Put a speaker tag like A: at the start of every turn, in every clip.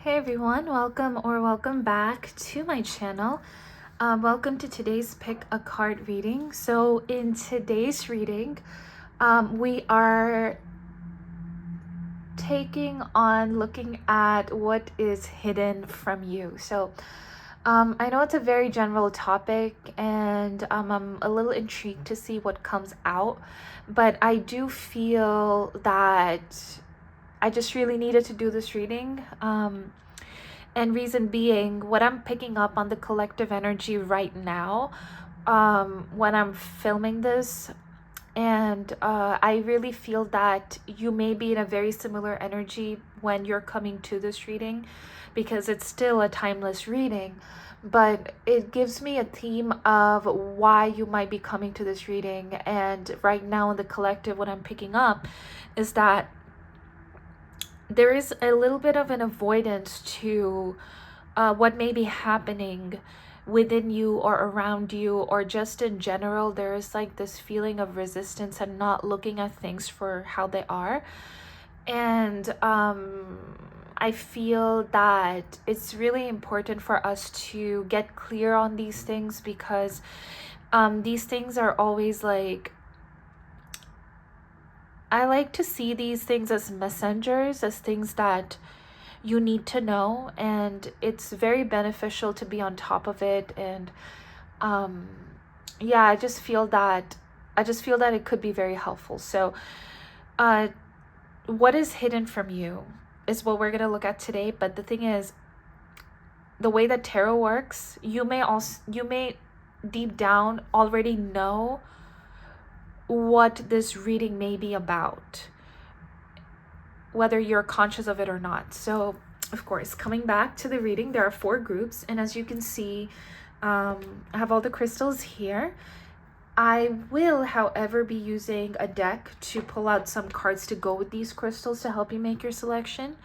A: Hey everyone, welcome back to my channel. Welcome to today's pick a card reading. So in today's reading, we are looking at what is hidden from you. So I know it's a very general topic, and I'm a little intrigued to see what comes out, but I do feel that I just really needed to do this reading. And reason being, what I'm picking up on the collective energy right now, when I'm filming this, and I really feel that you may be in a very similar energy when you're coming to this reading, because it's still a timeless reading, but it gives me a theme of why you might be coming to this reading. And right now in the collective, what I'm picking up is that there is a little bit of an avoidance to what may be happening within you or around you, or just in general. There is like this feeling of resistance and not looking at things for how they are. And I feel that it's really important for us to get clear on these things, because these things are always like, I like to see these things as messengers, as things that you need to know, and it's very beneficial to be on top of it. And yeah, I just feel that it could be very helpful. So what is hidden from you is what we're going to look at today. But the thing is, the way that tarot works, you may deep down already know what this reading may be about, whether you're conscious of it or not. So of course, coming back to the reading, there are 4 groups, and as you can see, I have all the crystals here. I will, however, be using a deck to pull out some cards to go with these crystals to help you make your selection.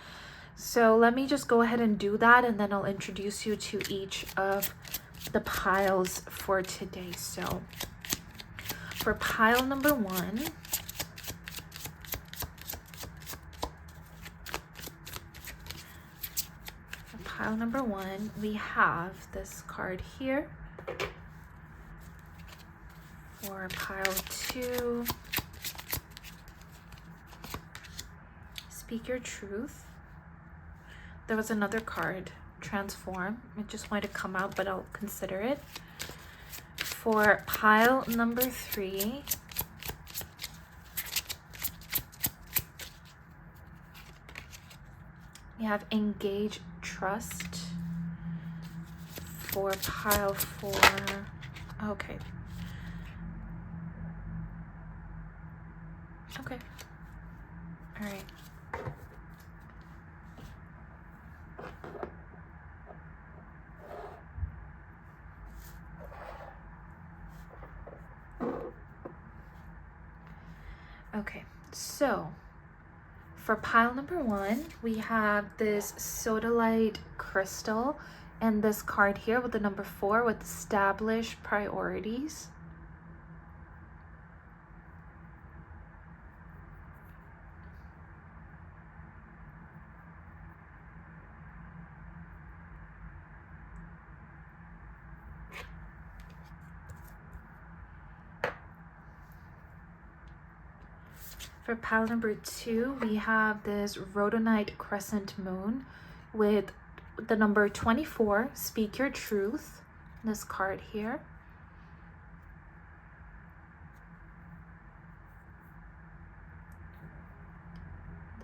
A: So let me just go ahead and do that, and then I'll introduce you to each of the piles for today. So for pile number 1, we have this card here. For pile 2, speak your truth. There was another card, transform. It just wanted to come out, but I'll consider it. For pile number 3, we have engage, trust. For pile 4, okay. Okay. All right. Okay, so for pile number 1, we have this sodalite crystal and this card here with the number 4 with establish priorities. For pile number 2, we have this rhodonite crescent moon with the number 24, speak your truth, this card here.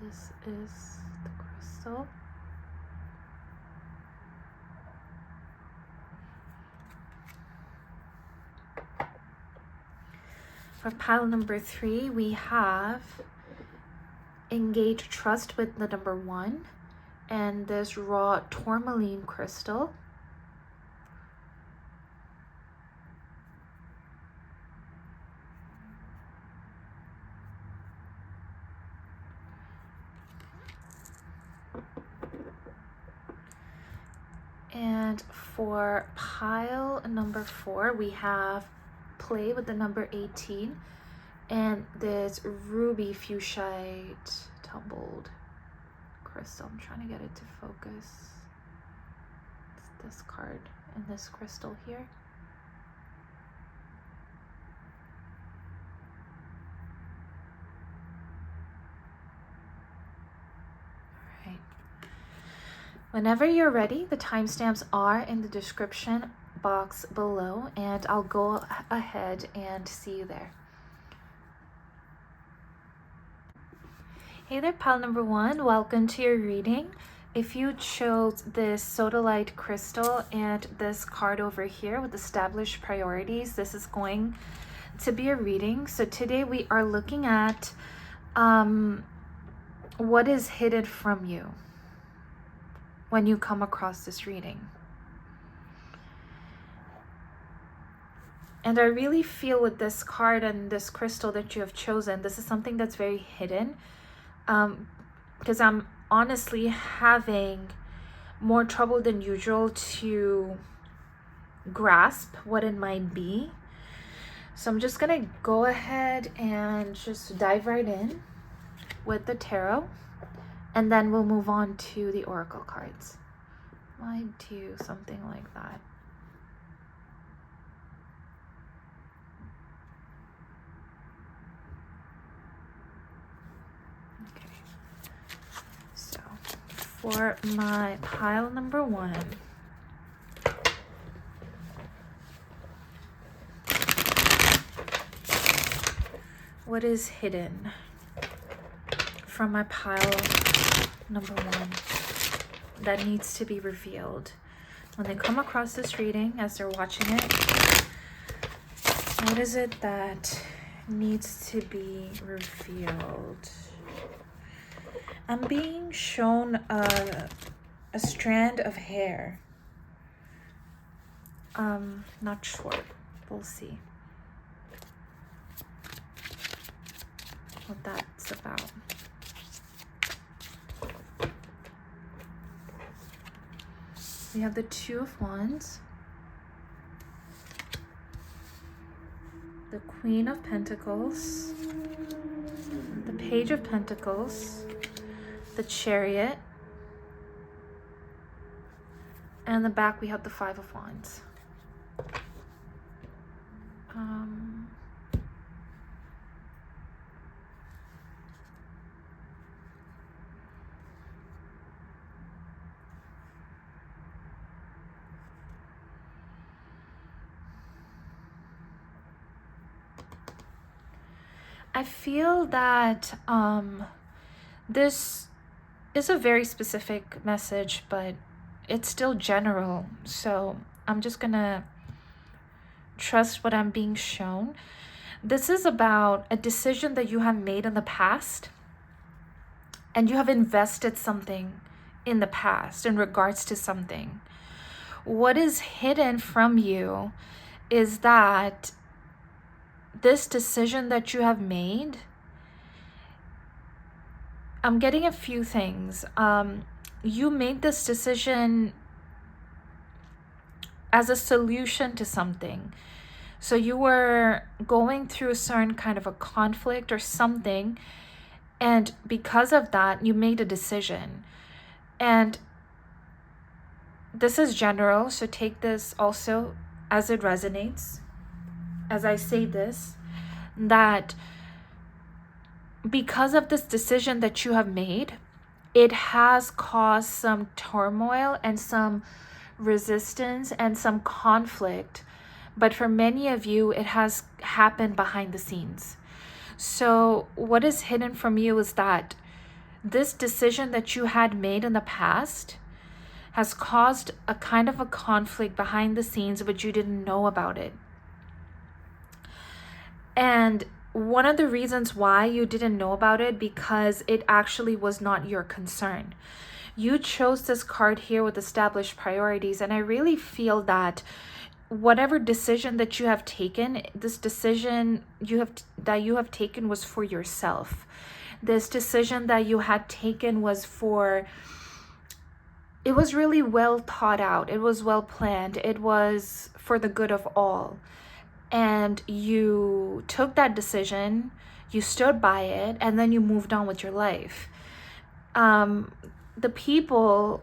A: This is the crystal. For pile number 3, we have engage trust with the number 1 and this raw tourmaline crystal. And for pile number 4, we have play with the number 18 and this ruby fuchsite tumbled crystal. I'm trying to get it to focus. It's this card and this crystal here. All right. Whenever you're ready, the timestamps are in the description box below, and I'll go ahead and see you there. Hey there, pile number one. Welcome to your reading. If you chose this sodalite crystal and this card over here with established priorities, this is going to be a reading. So today we are looking at what is hidden from you when you come across this reading. And I really feel with this card and this crystal that you have chosen, this is something that's very hidden. Because I'm honestly having more trouble than usual to grasp what it might be. So I'm just gonna go ahead and just dive right in with the tarot, and then we'll move on to the oracle cards. Might do something like that. For my pile number one, what is hidden from my pile number one that needs to be revealed? When they come across this reading, as they're watching it, what is it that needs to be revealed? I'm being shown a strand of hair. Not sure. We'll see what that's about. We have the Two of Wands, the Queen of Pentacles, the Page of Pentacles, the Chariot, and the back we have the Five of Wands. I feel that this is a very specific message, but it's still general. So I'm just gonna trust what I'm being shown. This is about a decision that you have made in the past, and you have invested something in the past in regards to something. What is hidden from you is that this decision that you have made, I'm getting a few things. You made this decision as a solution to something. So you were going through a certain kind of a conflict or something, and because of that, you made a decision. And this is general, so take this also as it resonates. As I say this, that because of this decision that you have made, it has caused some turmoil and some resistance and some conflict. But for many of you, it has happened behind the scenes. So what is hidden from you is that this decision that you had made in the past has caused a kind of a conflict behind the scenes, but you didn't know about it. And one of the reasons why you didn't know about it, because it actually was not your concern. You chose this card here with established priorities, and I really feel that whatever decision that you have taken, this decision you have taken was for yourself. This decision that you had taken was it was really well thought out. It was well planned. It was for the good of all. And you took that decision, you stood by it, and then you moved on with your life. the people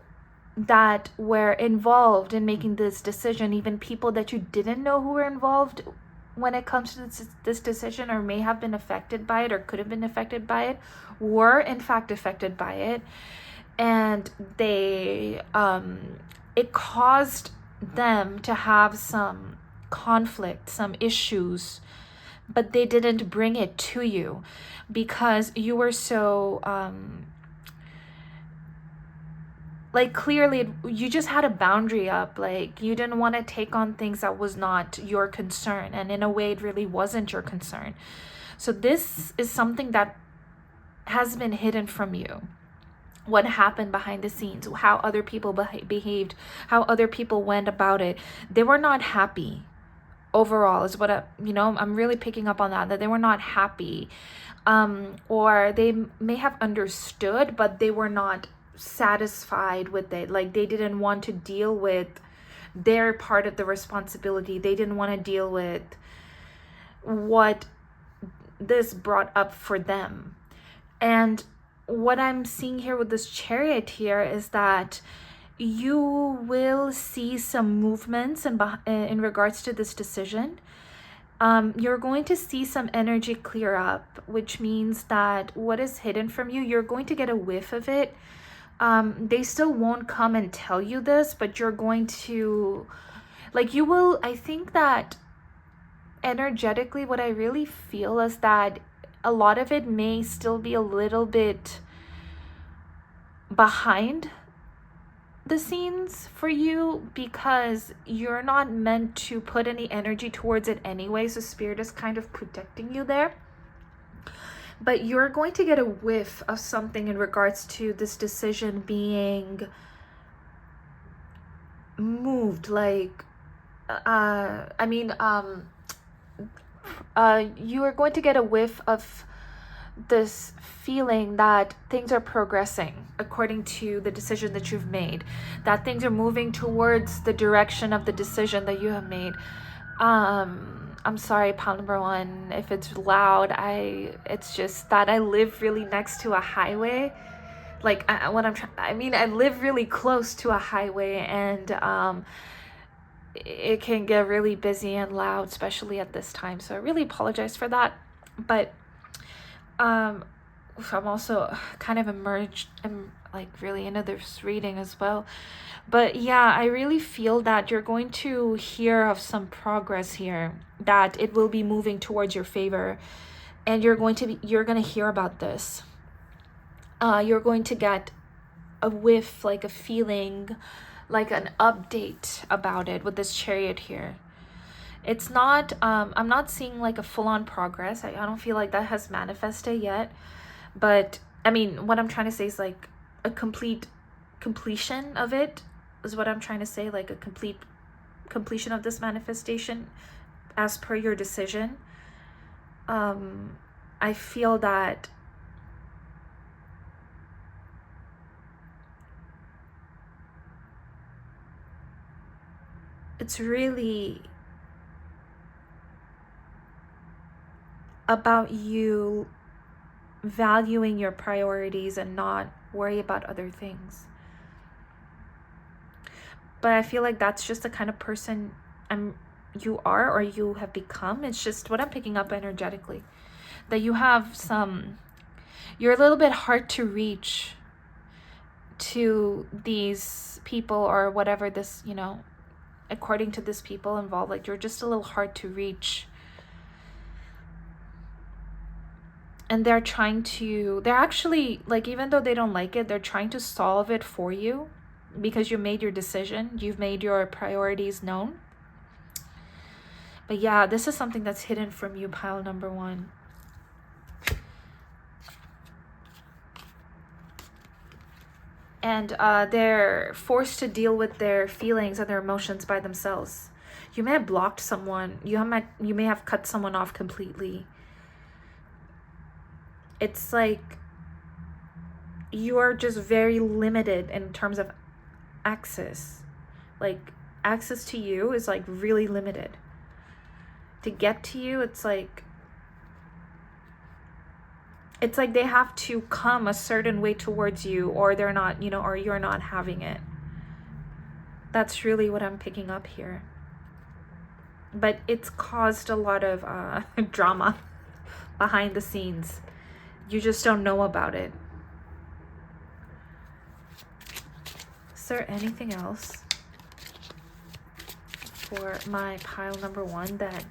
A: that were involved in making this decision, even people that you didn't know who were involved when it comes to this decision, or may have been affected by it, or could have been affected by it, were in fact affected by it. And they it caused them to have some conflict, some issues, but they didn't bring it to you because you were so like, clearly you just had a boundary up. Like, you didn't want to take on things that was not your concern, and in a way it really wasn't your concern. So this is something that has been hidden from you. What happened behind the scenes, how other people behaved, how other people went about it. They were not happy overall, is what I'm really picking up on that they were not happy, or they may have understood, but they were not satisfied with it. Like, they didn't want to deal with their part of the responsibility. They didn't want to deal with what this brought up for them. And what I'm seeing here with this Chariot here is that you will see some movements in regards to this decision. You're going to see some energy clear up, which means that what is hidden from you, you're going to get a whiff of it. They still won't come and tell you this, but you're going to, like, you will, I think that energetically, what I really feel is that a lot of it may still be a little bit behind the scenes for you, because you're not meant to put any energy towards it anyway. So Spirit is kind of protecting you there. But you're going to get a whiff of something in regards to this decision being moved. Like, you are going to get a whiff of this feeling that things are progressing according to the decision that you've made, that things are moving towards the direction of the decision that you have made. I'm sorry, pile number one, if it's loud. It's just that I live really next to a highway. Like, I live really close to a highway, and it can get really busy and loud, especially at this time. So I really apologize for that. But I'm also kind of immersed and like really into this reading as well. But yeah, I really feel that you're going to hear of some progress here, that it will be moving towards your favor, and you're going to hear about this. You're going to get a whiff, like a feeling, like an update about it with this Chariot here. It's not, I'm not seeing like a full-on progress. I don't feel like that has manifested yet. But I mean, what I'm trying to say is like a completion of it is what I'm trying to say, like a complete completion of this manifestation as per your decision. I feel that it's really about you valuing your priorities and not worry about other things. But I feel like that's just the kind of person you are, or you have become. It's just what I'm picking up energetically, that you have you're a little bit hard to reach to these people, or whatever this, according to this people involved. Like, you're just a little hard to reach. And they're actually, like, even though they don't like it, they're trying to solve it for you, because you made your decision, you've made your priorities known. But yeah, this is something that's hidden from you, pile number one. And they're forced to deal with their feelings and their emotions by themselves. You may have blocked someone, you may have cut someone off completely. It's like you are just very limited in terms of access. Like, access to you is like really limited. To get to you, it's like It's like they have to come a certain way towards you, or they're not, you know, or you're not having it. That's really what I'm picking up here. But it's caused a lot of drama behind the scenes. You just don't know about it. Is there anything else for my pile number 1 that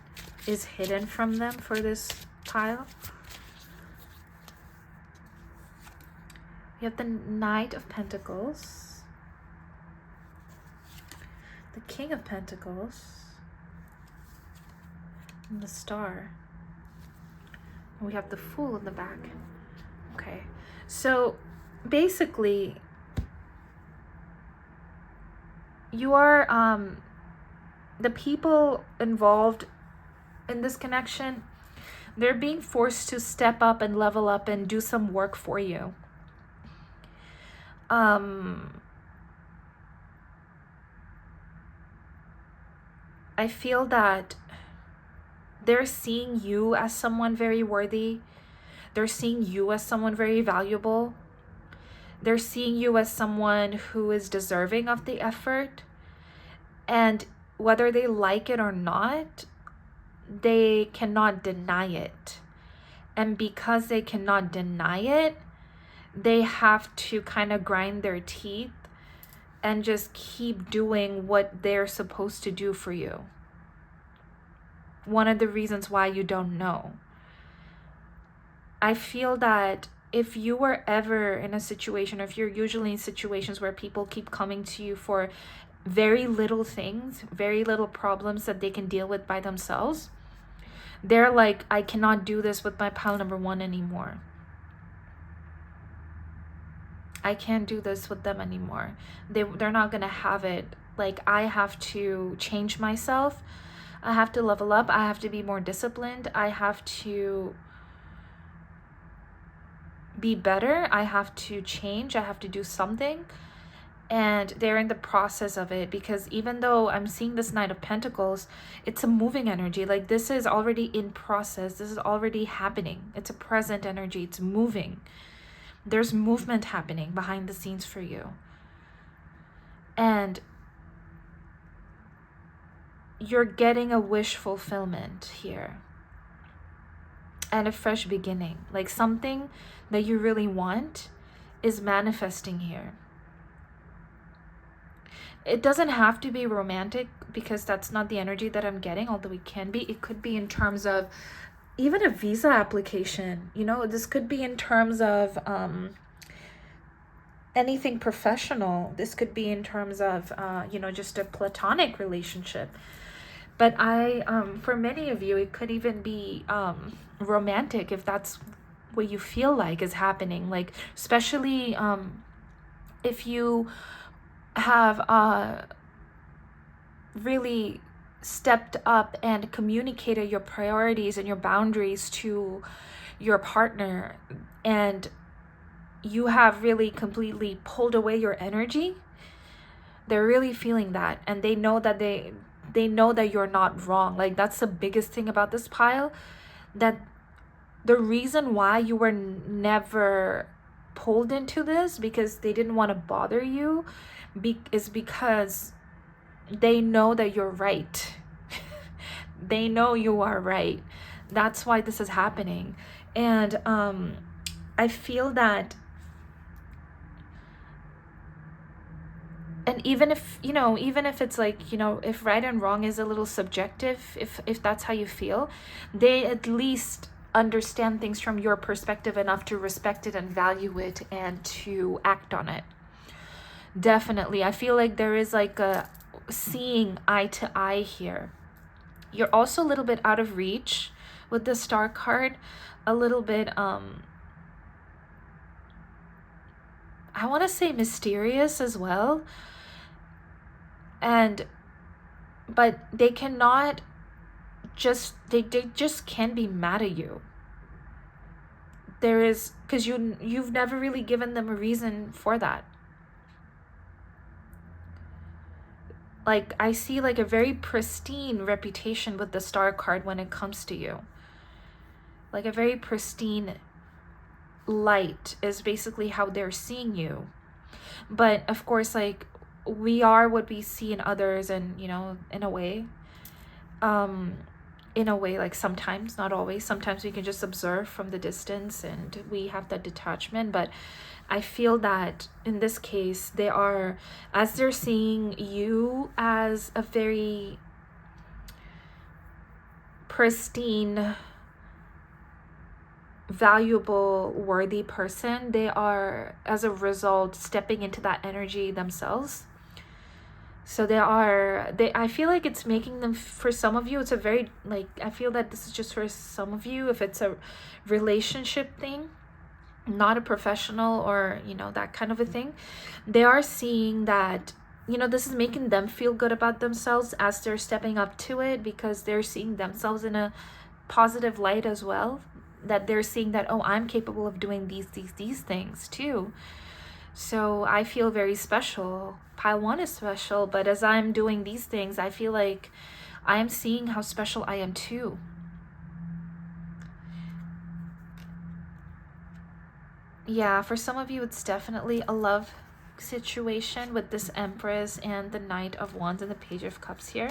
A: is hidden from them for this pile? We have the Knight of Pentacles, the King of Pentacles, and the Star. And we have the Fool in the back. Okay, so basically you are the people involved in this connection, they're being forced to step up and level up and do some work for you. I feel that they're seeing you as someone very worthy. They're seeing you as someone very valuable. They're seeing you as someone who is deserving of the effort. And whether they like it or not, they cannot deny it. And because they cannot deny it, they have to kind of grind their teeth and just keep doing what they're supposed to do for you. One of the reasons why you don't know. I feel that if you were ever in a situation, or if you're usually in situations where people keep coming to you for very little things, very little problems that they can deal with by themselves, they're like, I cannot do this with my pile number 1 anymore. I can't do this with them anymore. They're not gonna have it. Like, I have to change myself. I have to level up. I have to be more disciplined. I have to be better. I have to change. I have to do something. And they're in the process of it, because even though I'm seeing this Knight of Pentacles, it's a moving energy. Like, this is already in process. This is already happening. It's a present energy. It's moving. There's movement happening behind the scenes for you. And you're getting a wish fulfillment here. And a fresh beginning. Like, something that you really want is manifesting here. It doesn't have to be romantic, because that's not the energy that I'm getting, although it can be. It could be in terms of even a visa application. You know, this could be in terms of anything professional. This could be in terms of, you know, just a platonic relationship. But for many of you, it could even be romantic, if that's what you feel like is happening. Like, especially if you have really stepped up and communicated your priorities and your boundaries to your partner, and you have really completely pulled away your energy, they're really feeling that, and they know that they know that you're not wrong. Like, that's the biggest thing about this pile, that the reason why you were never pulled into this, because they didn't want to bother you, is because they know that you're right. They know you are right. That's why this is happening. And I feel that, and even if, you know, even if it's like, you know, if right and wrong is a little subjective, if that's how you feel, they at least understand things from your perspective enough to respect it and value it and to act on it. Definitely. I feel like there is like a seeing eye to eye here. You're also a little bit out of reach with the Star card, a little bit I want to say mysterious as well. But they cannot just, they just can't be mad at you. There is, because you've never really given them a reason for that. Like, I see like a very pristine reputation with the Star card when it comes to you. Like a very pristine light is basically how they're seeing you. But of course, like, we are what we see in others, and you know, in a way, like, sometimes, not always, sometimes we can just observe from the distance and we have that detachment. But I feel that in this case, they are, as they're seeing you as a very pristine, valuable, worthy person, they are, as a result, stepping into that energy themselves. So I feel like it's making them, for some of you, it's a very, like, I feel that this is just for some of you, if it's a relationship thing, not a professional or, you know, that kind of a thing, they are seeing that, you know, this is making them feel good about themselves as they're stepping up to it, because they're seeing themselves in a positive light as well, that they're seeing that, oh, I'm capable of doing these things too. So I feel very special. Pile 1 is special, but as I'm doing these things, I feel like I am seeing how special I am too. Yeah, for some of you, it's definitely a love situation with this Empress and the Knight of Wands and the Page of Cups here.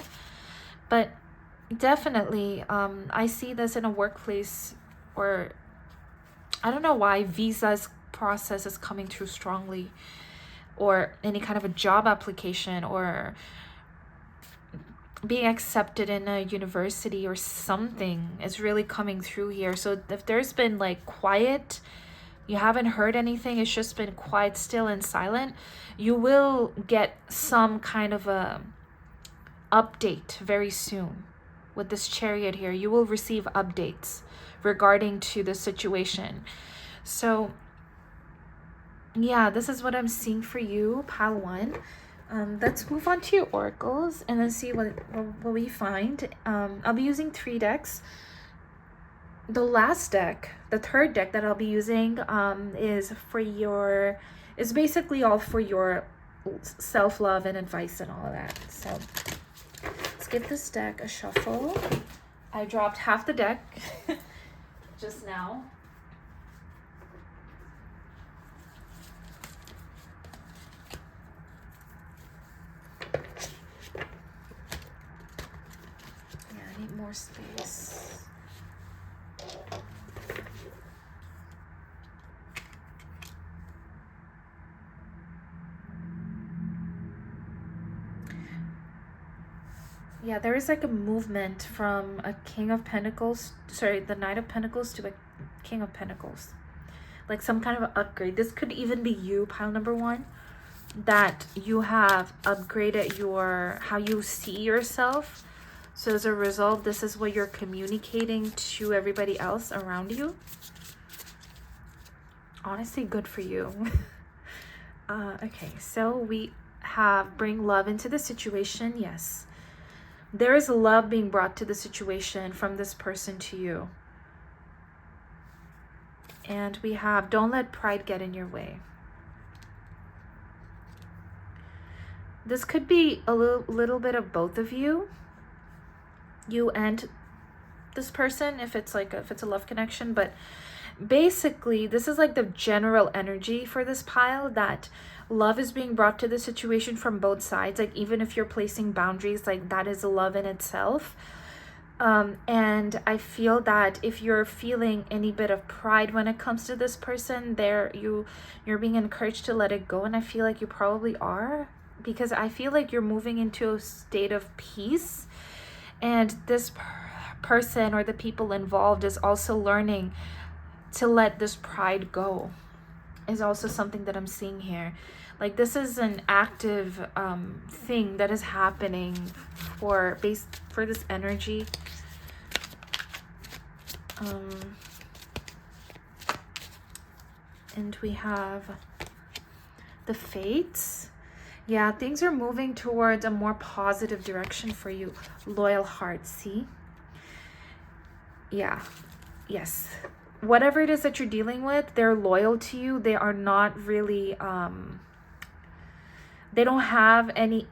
A: But definitely, I see this in a workplace, or I don't know why visa's process is coming through strongly, or any kind of a job application, or being accepted in a university or something is really coming through here. So if there's been like quiet, you haven't heard anything, it's just been quiet, still, and silent, you will get some kind of a update very soon. With this Chariot here, you will receive updates regarding to the situation. So yeah, this is what I'm seeing for you, Pile 1. Let's move on to your oracles and then see what we find. I'll be using 3 decks. The last deck, the third deck that I'll be using, is basically all for your self-love and advice and all of that. So let's give this deck a shuffle. I dropped half the deck just now. Yeah, I need more space. Yeah, there is like a movement from a King of Pentacles, the Knight of Pentacles to a King of Pentacles. Like some kind of an upgrade. This could even be you, Pile number 1, that you have upgraded how you see yourself. So as a result, this is what you're communicating to everybody else around you. Honestly, good for you. Okay, so we have bring love into the situation. Yes. There is love being brought to the situation from this person to you. And we have, don't let pride get in your way. This could be a little bit of both of you. You and this person, if it's a love connection. But basically, this is like the general energy for this pile, that love is being brought to the situation from both sides. Like, even if you're placing boundaries, like, that is a love in itself. And I feel that if you're feeling any bit of pride when it comes to this person, you're being encouraged to let it go. And I feel like you probably are, because I feel like you're moving into a state of peace. And this person or the people involved is also learning to let this pride go, is also something that I'm seeing here. Like, this is an active thing that is happening for this energy. And we have the Fates. Yeah, things are moving towards a more positive direction for you. Loyal heart, see? Yeah, yes. Whatever it is that you're dealing with, they're loyal to you. They are not really, they don't have any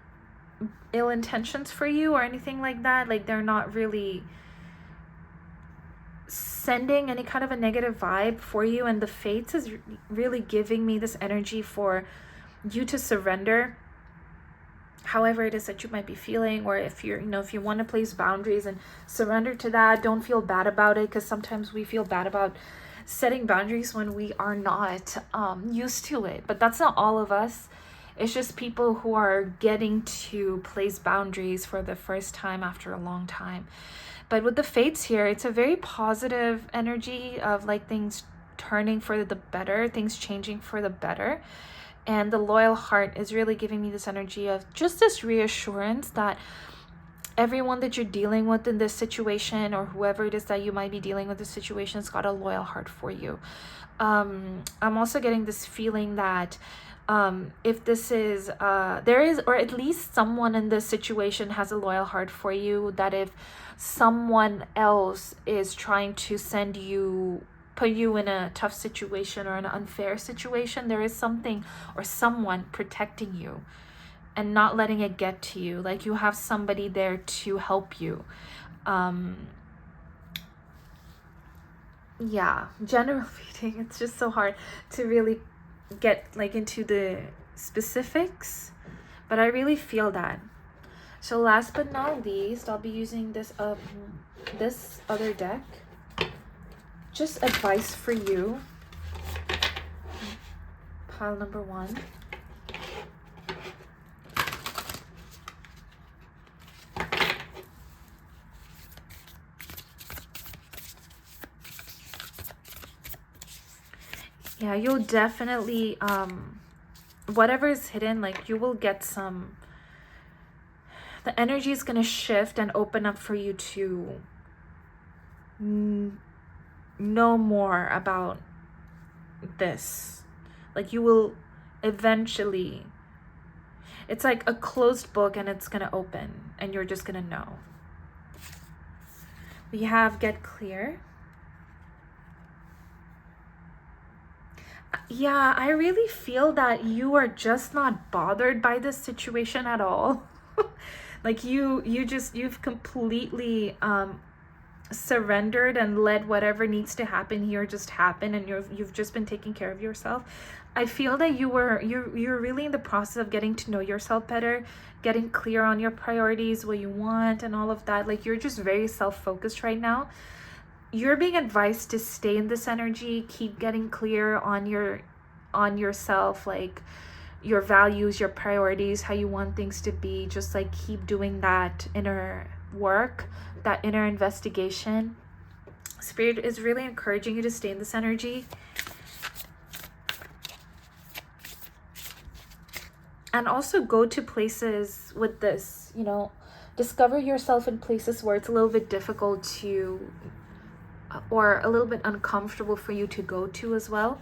A: ill intentions for you or anything like that. Like, they're not really sending any kind of a negative vibe for you, and the fates is really giving me this energy for you to surrender however it is that you might be feeling, or if you're, if you want to place boundaries and surrender to that. Don't feel bad about it, because sometimes we feel bad about setting boundaries when we are not used to it. But that's not all of us. It's just people who are getting to place boundaries for the first time after a long time. But with the fates here, it's a very positive energy of like things turning for the better, things changing for the better. And the loyal heart is really giving me this energy of just this reassurance that everyone that you're dealing with in this situation, or whoever it is that you might be dealing with this situation, has got a loyal heart for you. I'm also getting this feeling that if this is, there is, or at least someone in this situation has a loyal heart for you, that if someone else is trying to put you in a tough situation or an unfair situation, there is something or someone protecting you and not letting it get to you. Like you have somebody there to help you. Yeah, general reading, it's just so hard to really get like into the specifics, but I really feel that. So last but not least, I'll be using this other deck. Just advice for you. Pile number 1. Yeah, you'll definitely, whatever is hidden, like you will get some, the energy is going to shift and open up for you to know more about this. Like you will eventually, it's like a closed book and it's going to open and you're just going to know. We have get clear. Yeah, I really feel that you are just not bothered by this situation at all. Like you've completely surrendered and let whatever needs to happen here just happen, and you've just been taking care of yourself. I feel that you're really in the process of getting to know yourself better, getting clear on your priorities, what you want and all of that. Like you're just very self-focused right now. You're being advised to stay in this energy, keep getting clear on yourself, like your values, your priorities, how you want things to be. Just like keep doing that inner work, that inner investigation. Spirit is really encouraging you to stay in this energy. And also go to places with this, discover yourself in places where it's a little bit difficult to, or a little bit uncomfortable for you to go to as well.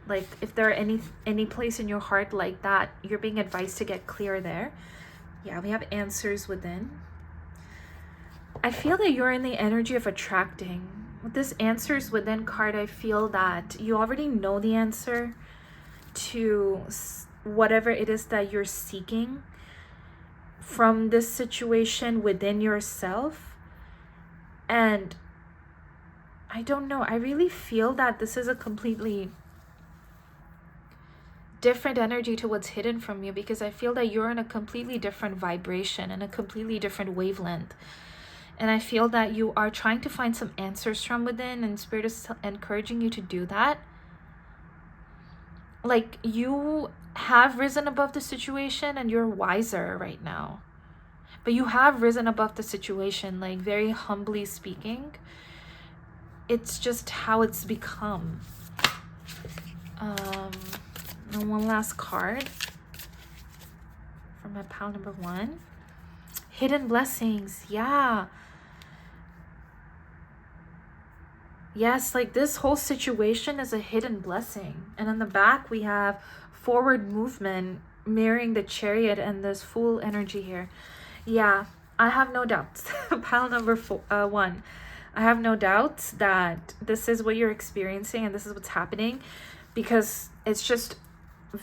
A: Like if there are any place in your heart like that, you're being advised to get clear there. Yeah, we have answers within. I feel that you're in the energy of attracting. With this answers within card, I feel that you already know the answer to whatever it is that you're seeking from this situation within yourself. And I don't know, I really feel that this is a completely different energy to what's hidden from you, because I feel that you're in a completely different vibration and a completely different wavelength. And I feel that you are trying to find some answers from within, and Spirit is encouraging you to do that. Like you have risen above the situation and you're wiser right now. But you have risen above the situation, like very humbly speaking. It's just how it's become. And one last card from my pile number 1. Hidden blessings. Yeah. Yes, like this whole situation is a hidden blessing. And in the back, we have forward movement mirroring the Chariot and this Fool energy here. Yeah, I have no doubts. Pile number 1. I have no doubts that this is what you're experiencing and this is what's happening, because it's just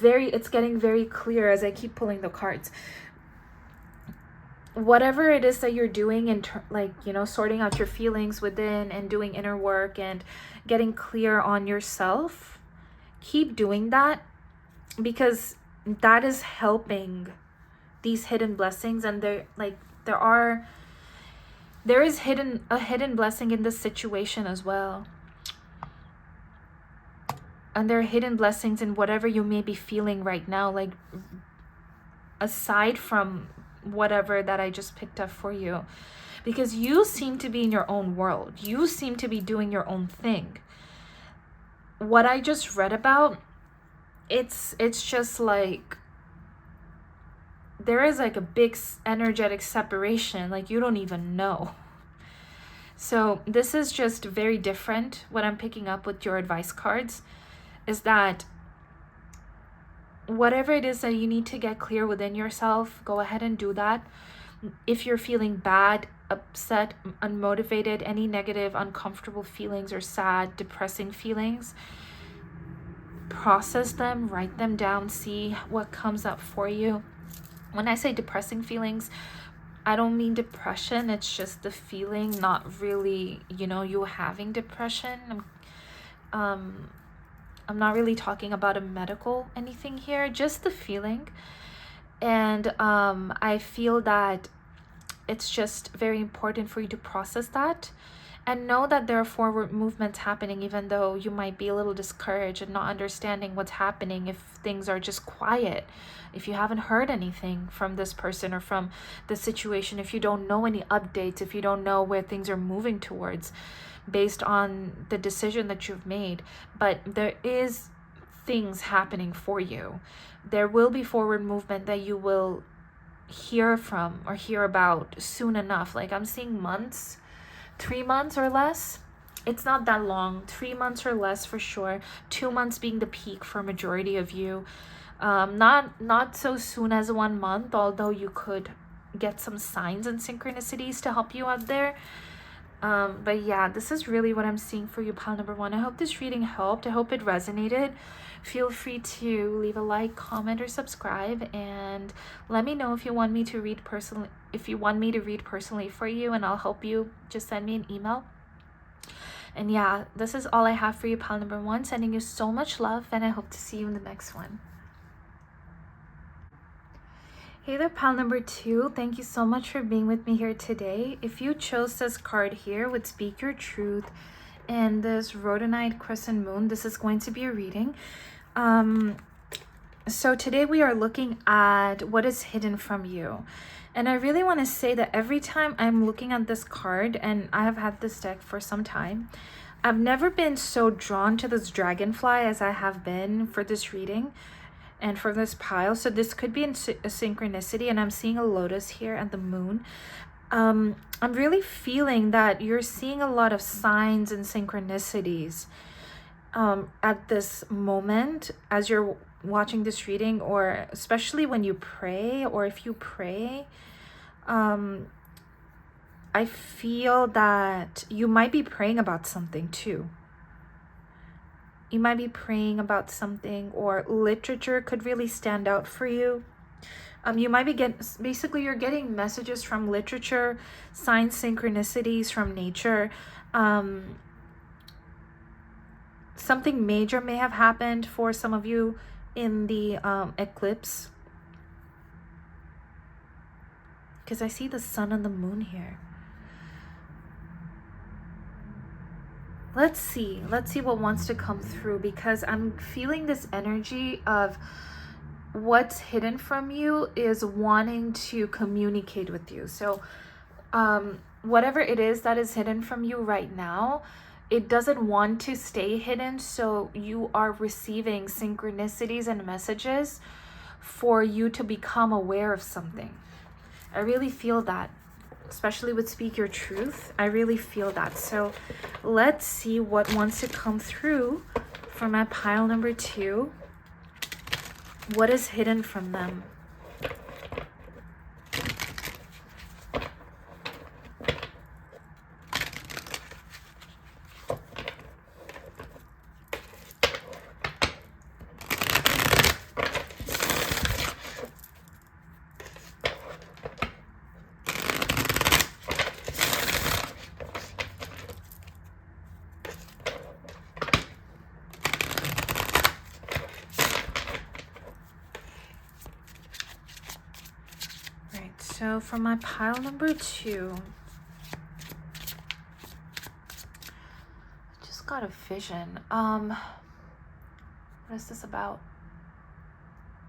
A: it's getting very clear as I keep pulling the cards. whatever it is that you're doing in like, you know, sorting out your feelings within and doing inner work and getting clear on yourself, keep doing that, because that is helping these hidden blessings. And there is a hidden blessing in this situation as well. And there are hidden blessings in whatever you may be feeling right now, like aside from whatever that I just picked up for you, because you seem to be in your own world. You seem to be doing your own thing. What I just read about, it's just like there is like a big energetic separation, like you don't even know. So this is just very different. What I'm picking up with your advice cards is that whatever it is that you need to get clear within yourself, go ahead and do that. If you're feeling bad, upset, unmotivated, any negative, uncomfortable feelings or sad, depressing feelings, process them, write them down, see what comes up for you. When I say depressing feelings, I don't mean depression. It's just the feeling, not really, you know, you having depression. I'm not really talking about a medical anything here, just the feeling. And I feel that it's just very important for you to process that and know that there are forward movements happening, even though you might be a little discouraged and not understanding what's happening if things are just quiet, if you haven't heard anything from this person or from the situation, if you don't know any updates, if you don't know where things are moving towards based on the decision that you've made. But there is things happening for you. There will be forward movement that you will hear from or hear about soon enough. Like I'm seeing months, 3 months or less. It's not that long, 3 months or less for sure. 2 months being the peak for majority of you. Not so soon as 1 month, although you could get some signs and synchronicities to help you out there. But yeah, this is really what I'm seeing for you, pile number 1. I hope this reading helped. I hope it resonated. Feel free to leave a like, comment, or subscribe, and let me know if you want me to read personally. If you want me to read personally for you, and I'll help you. Just send me an email. And yeah, this is all I have for you, pile number 1. Sending you so much love, and I hope to see you in the next one. Hey there, pile number 2. Thank you so much for being with me here today. If you chose this card here with Speak Your Truth and this rhodonite crescent moon, this is going to be a reading. So today we are looking at what is hidden from you. And I really want to say that every time I'm looking at this card, and I have had this deck for some time, I've never been so drawn to this dragonfly as I have been for this reading and for this pile. So this could be a synchronicity, and I'm seeing a lotus here and the moon. I'm really feeling that you're seeing a lot of signs and synchronicities at this moment as you're watching this reading, or especially when you pray, or if you pray. I feel that you might be praying about something too. You might be praying about something, or literature could really stand out for you. You might be you're getting messages from literature, signs, synchronicities from nature. Something major may have happened for some of you in the eclipse, because I see the sun and the moon here. Let's see what wants to come through, because I'm feeling this energy of what's hidden from you is wanting to communicate with you. So whatever it is that is hidden from you right now, it doesn't want to stay hidden. So you are receiving synchronicities and messages for you to become aware of something. I really feel that, especially with Speak Your Truth. I really feel that. So let's see what wants to come through for my pile number 2. What is hidden from them? So for my pile number 2, I just got a vision. What is this about?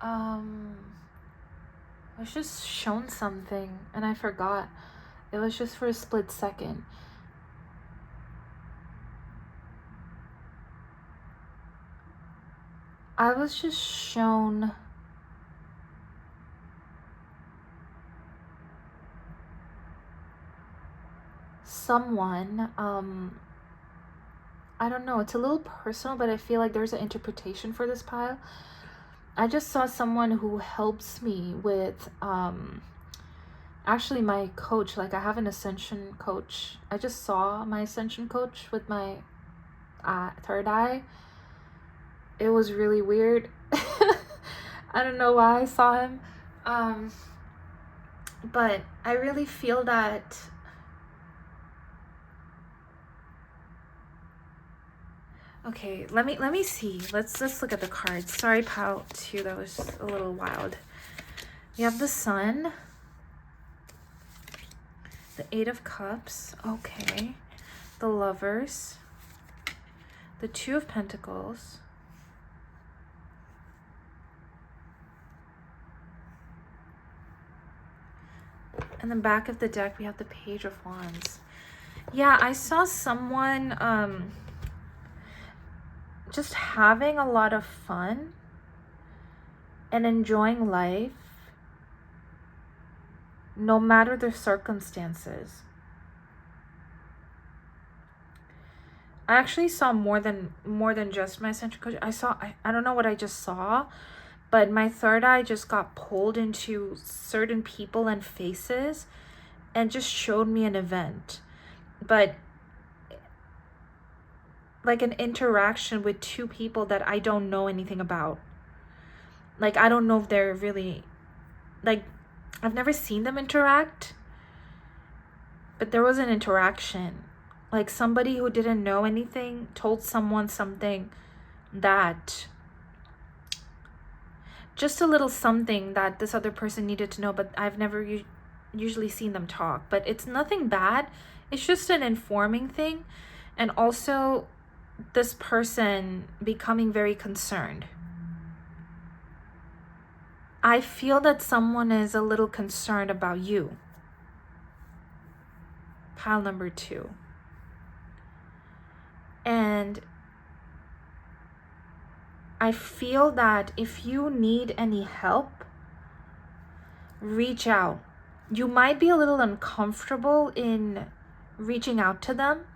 A: I was just shown something and I forgot. It was just for a split second. I was just shown someone, I don't know, it's a little personal, but I feel like there's an interpretation for this pile. I just saw someone who helps me with, actually my coach. Like I have an ascension coach. I just saw my ascension coach with my third eye. It was really weird. I don't know why I saw him. But I really feel that okay, let me see. Let's look at the cards. Sorry, pile 2, that was a little wild. We have the Sun, the 8 of Cups, okay, the Lovers, the 2 of Pentacles, and the back of the deck we have the Page of Wands. Yeah, I saw someone just having a lot of fun and enjoying life no matter the circumstances. I actually saw more than just my ascension coach. I don't know what I just saw, but my third eye just got pulled into certain people and faces and just showed me an event. But like an interaction with 2 people that I don't know anything about. Like I don't know if they're really, like I've never seen them interact, but there was an interaction. Like somebody who didn't know anything told someone something that, just a little something that this other person needed to know, but I've never usually seen them talk. But it's nothing bad. It's just an informing thing. And also this person becoming very concerned. I feel that someone is a little concerned about you. Pile number 2. And I feel that if you need any help, reach out. You might be a little uncomfortable in reaching out to them.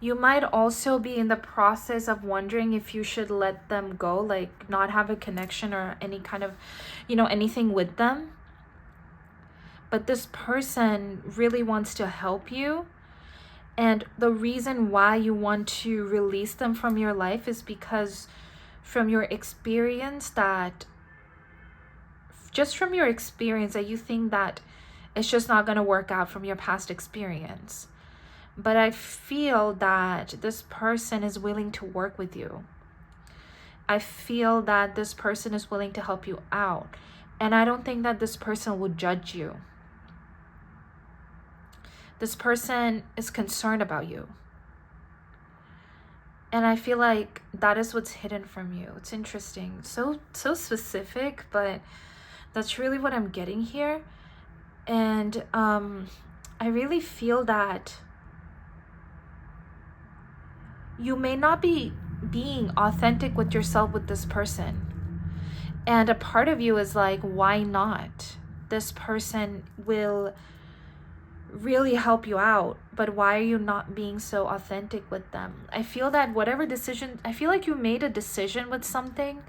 A: You might also be in the process of wondering if you should let them go, like not have a connection or any kind of, anything with them. But this person really wants to help you. And the reason why you want to release them from your life is because from your experience that you think that it's just not going to work out from your past experience. But I feel that this person is willing to work with you. I feel that this person is willing to help you out. And I don't think that this person would judge you. This person is concerned about you. And I feel like that is what's hidden from you. It's interesting. So specific, but that's really what I'm getting here. And I really feel that you may not be being authentic with yourself with this person. And a part of you is like, why not? This person will really help you out, but why are you not being so authentic with them? I feel that I feel like you made a decision with something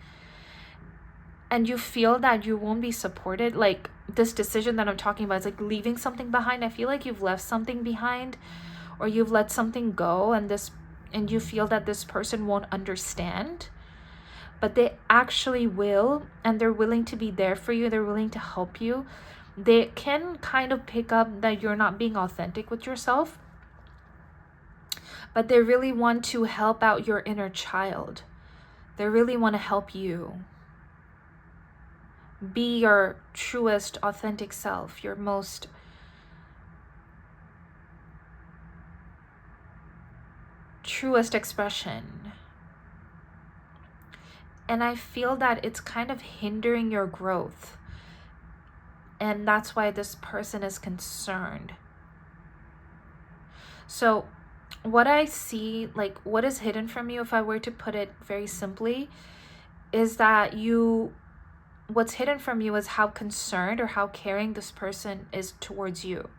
A: and you feel that you won't be supported. Like this decision that I'm talking about is like leaving something behind. I feel like you've left something behind or you've let something go and you feel that this person won't understand, but they actually will, and they're willing to be there for you. They're willing to help you. They can kind of pick up that you're not being authentic with yourself, but they really want to help out your inner child. They really want to help you. be your truest, authentic self, your most truest expression. And I feel that it's kind of hindering your growth. And that's why this person is concerned. So what I see, like what is hidden from you, if I were to put it very simply, is that what's hidden from you is how concerned or how caring this person is towards you,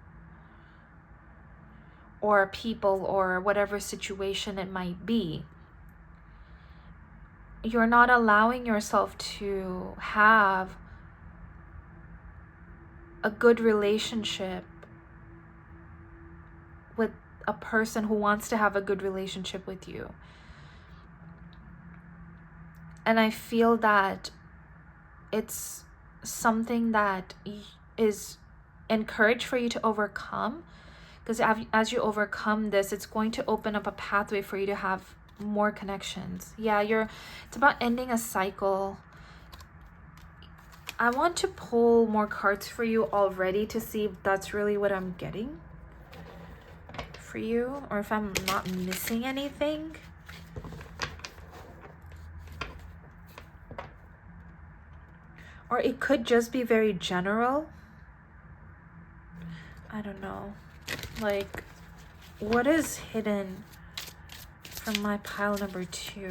A: or people, or whatever situation it might be. You're not allowing yourself to have a good relationship with a person who wants to have a good relationship with you. And I feel that it's something that is encouraged for you to overcome, because as you overcome this, it's going to open up a pathway for you to have more connections. Yeah, it's about ending a cycle. I want to pull more cards for you already to see if that's really what I'm getting for you, or if I'm not missing anything. Or it could just be very general. I don't know. Like, what is hidden from my pile number 2?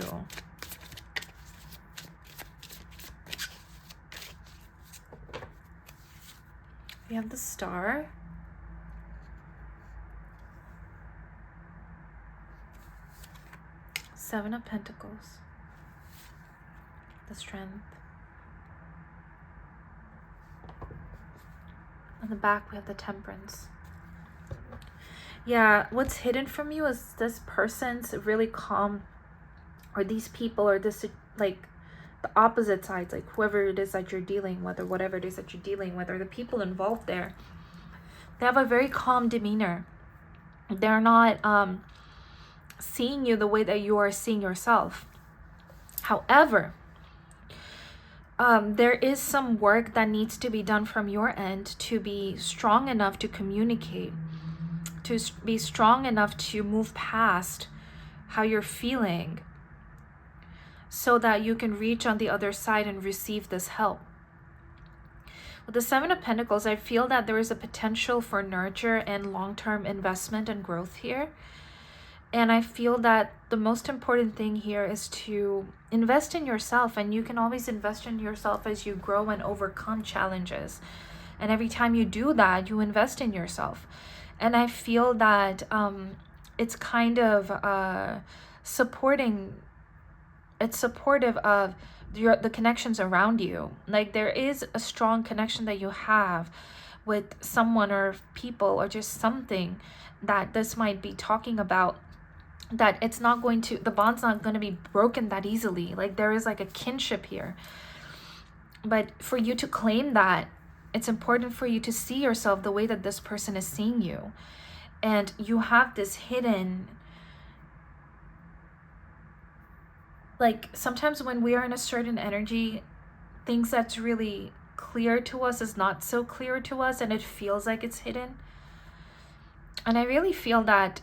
A: We have the Star. Seven of Pentacles. The Strength. On the back, we have the Temperance. Yeah, what's hidden from you is this person's really calm, or these people, or this, like, the opposite sides, like whoever it is that you're dealing with, or whatever it is that you're dealing with, or the people involved there. They have a very calm demeanor. They're not seeing you the way that you are seeing yourself. However, there is some work that needs to be done from your end to be strong enough to communicate, to be strong enough to move past how you're feeling, so that you can reach on the other side and receive this help. With the Seven of Pentacles, I feel that there is a potential for nurture and long-term investment and growth here. And I feel that the most important thing here is to invest in yourself, and you can always invest in yourself as you grow and overcome challenges. And every time you do that, you invest in yourself. And I feel that it's kind of supportive of the connections around you. Like, there is a strong connection that you have with someone or people or just something that this might be talking about, that it's not going to, the bond's not going to be broken that easily. Like, there is like a kinship here. But for you to claim that, it's important for you to see yourself the way that this person is seeing you. And you have this hidden, like, sometimes when we are in a certain energy, things that's really clear to us is not so clear to us, and it feels like it's hidden. And I really feel that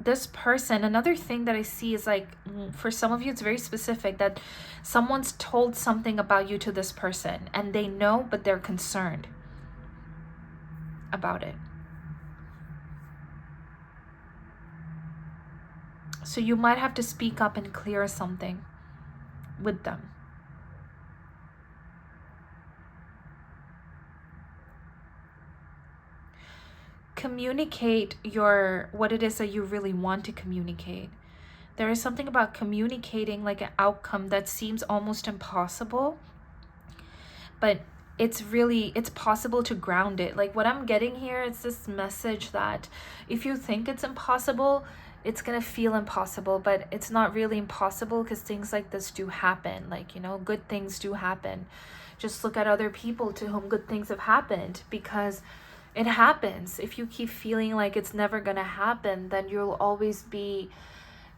A: this person, another thing that I see is, like, for some of you, it's very specific, that someone's told something about you to this person, and they know, but they're concerned about it. So you might have to speak up and clear something with them. Communicate what it is that you really want to communicate. There is something about communicating like an outcome that seems almost impossible, but it's possible to ground it. Like, what I'm getting here is this message that if you think it's impossible, it's gonna feel impossible, but it's not really impossible, because things like this do happen. Like, good things do happen. Just look at other people to whom good things have happened, because it happens. If you keep feeling like it's never gonna happen, then you'll always be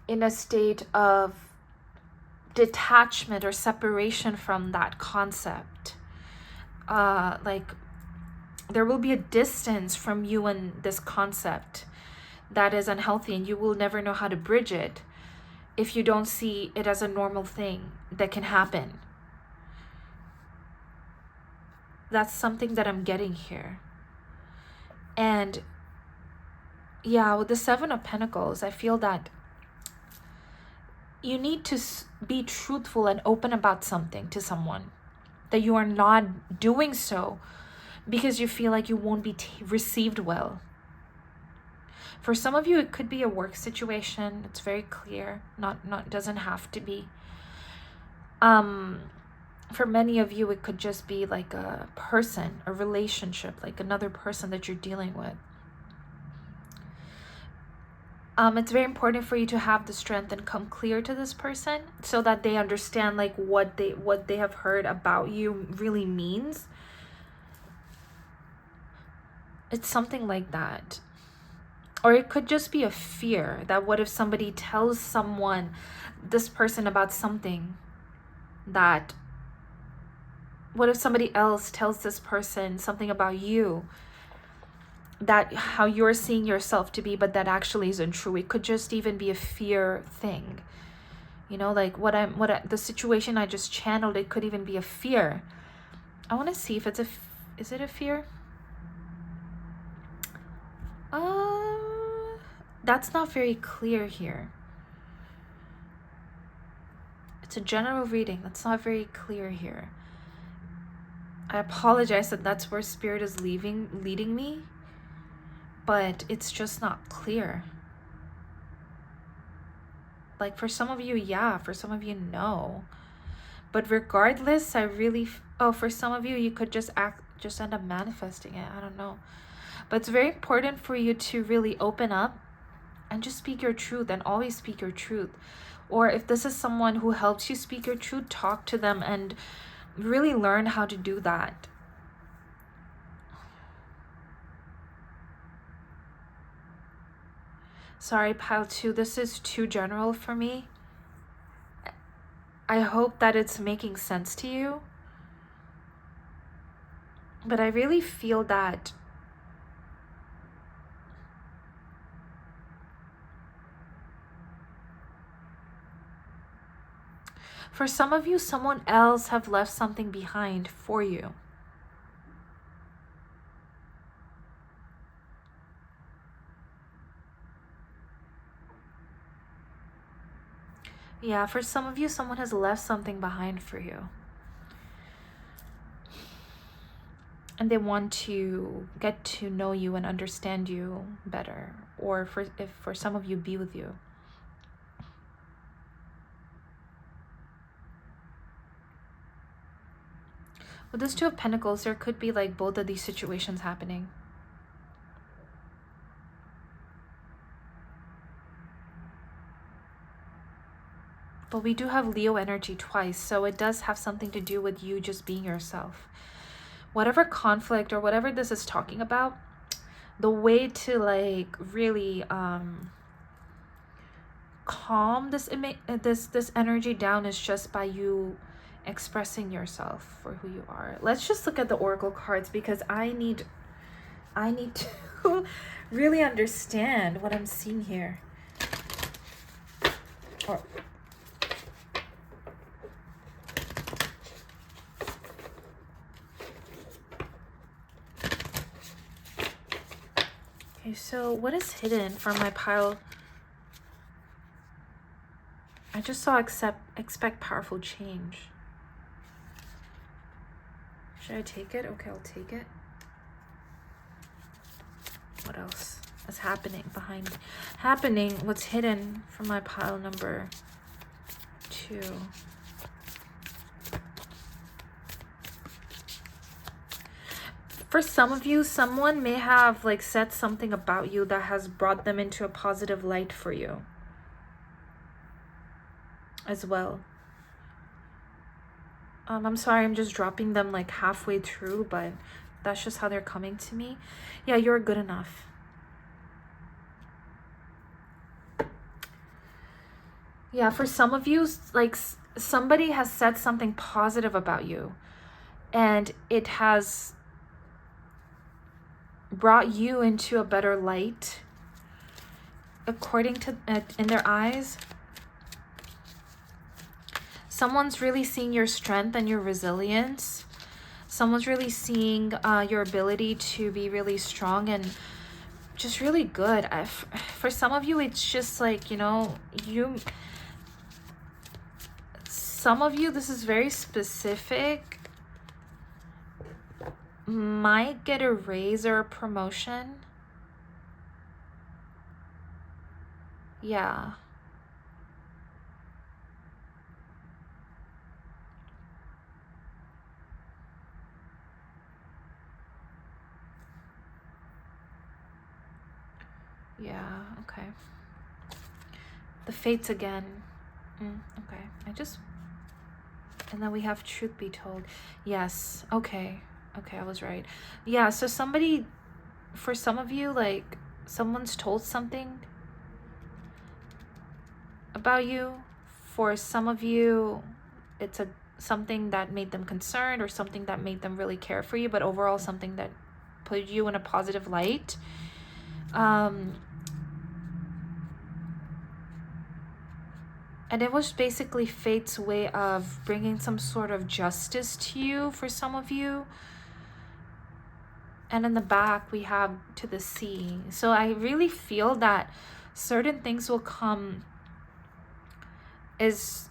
A: in a state of detachment or separation from that concept. like there will be a distance from you and this concept that is unhealthy, and you will never know how to bridge it if you don't see it as a normal thing that can happen. That's something that I'm getting here. And yeah, with the Seven of Pentacles, I feel that you need to be truthful and open about something to someone, that you are not doing so because you feel like you won't be received well. For some of you, it could be a work situation. It's very clear. Not doesn't have to be. For many of you, it could just be like a person, a relationship, like another person that you're dealing with. It's very important for you to have the strength and come clear to this person so that they understand like what they have heard about you really means. It's something like that. Or it could just be a fear that what if somebody tells this person about something, that what if somebody else tells this person something about you, that how you're seeing yourself to be, but that actually isn't true. It could just even be a fear thing. You know, like the situation I just channeled, it could even be a fear. I want to see if is it a fear? That's not very clear here. It's a general reading. That's not very clear here. I apologize that that's where Spirit is leading me, but it's just not clear. Like for some of you, yeah. For some of you, no. But regardless, for some of you, you could just end up manifesting it. I don't know. But it's very important for you to really open up and just speak your truth, and always speak your truth. Or if this is someone who helps you speak your truth, talk to them and really learn how to do that. Sorry, pile 2, this is too general for me. I hope that it's making sense to you. But I really feel that for some of you, someone else have left something behind for you. Yeah, for some of you, someone has left something behind for you. And they want to get to know you and understand you better. Or for some of you, be with you. With this Two of Pentacles, there could be like both of these situations happening. But we do have Leo energy twice, so it does have something to do with you just being yourself. Whatever conflict or whatever this is talking about, the way to like really calm this energy down is just by you expressing yourself for who you are. Let's just look at the oracle cards, because I need to really understand what I'm seeing here. Okay, so what is hidden from my pile? I just saw expect powerful change. Should I take it? Okay, I'll take it. What else is happening what's hidden from my pile number 2? For some of you, someone may have like said something about you that has brought them into a positive light for you as well. I'm sorry, I'm just dropping them like halfway through, but that's just how they're coming to me. Yeah, you're good enough. Yeah, for some of you, like somebody has said something positive about you. and it has brought you into a better light according to in their eyes. Someone's really seeing your strength and your resilience. Someone's really seeing your ability to be really strong and just really good. For some of you, it's just like, you know, some of you, this is very specific, might get a raise or a promotion. Yeah. Yeah, okay. The fates again. Okay, and then we have truth be told. Yes, okay, I was right. Yeah, so somebody, for some of you, like, someone's told something about you. For some of you, it's something that made them concerned or something that made them really care for you, but overall something that put you in a positive light. And it was basically fate's way of bringing some sort of justice to you for some of you. And in the back, we have to the sea. So I really feel that certain things will come, has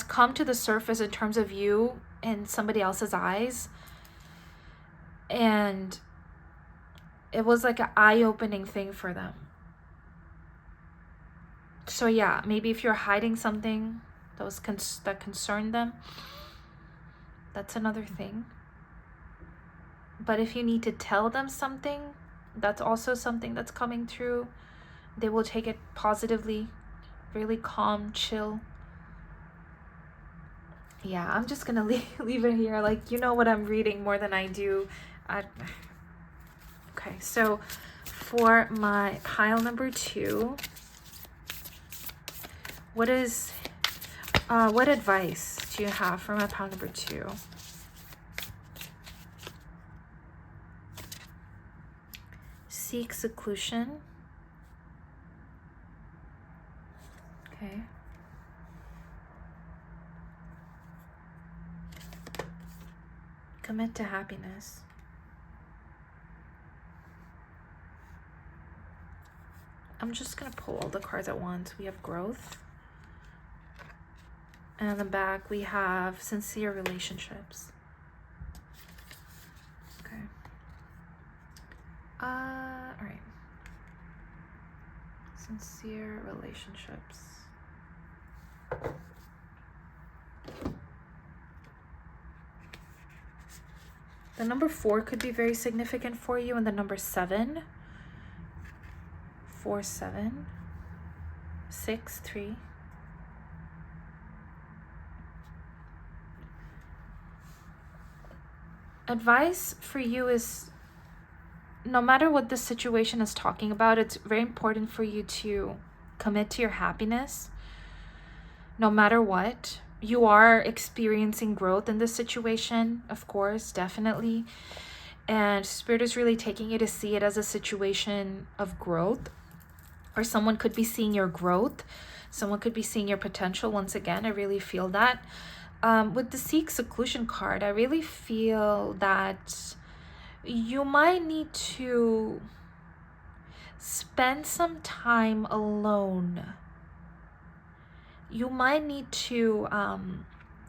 A: come to the surface in terms of you in somebody else's eyes. And it was like an eye-opening thing for them. So yeah, maybe if you're hiding something that concerned them, that's another thing. But if you need to tell them something, that's also something that's coming through. They will take it positively, really calm, chill. Yeah, I'm just gonna leave it here. Like, you know what I'm reading more than I do. Okay, so for my pile number 2, what advice do you have for my pile number 2? Seek seclusion. Okay. Commit to happiness. I'm just going to pull all the cards at once. We have growth. And on the back, we have sincere relationships. Okay. All right. Sincere relationships. The number 4 could be very significant for you, and the number 7. 4, 7, 6, 3. Advice for you is, no matter what the situation is talking about, it's very important for you to commit to your happiness. No matter what, you are experiencing growth in this situation, of course, definitely. And Spirit is really taking you to see it as a situation of growth. Or someone could be seeing your growth. Someone could be seeing your potential. Once again, I really feel that. With the Seek Seclusion card, I really feel that you might need to spend some time alone. You might need to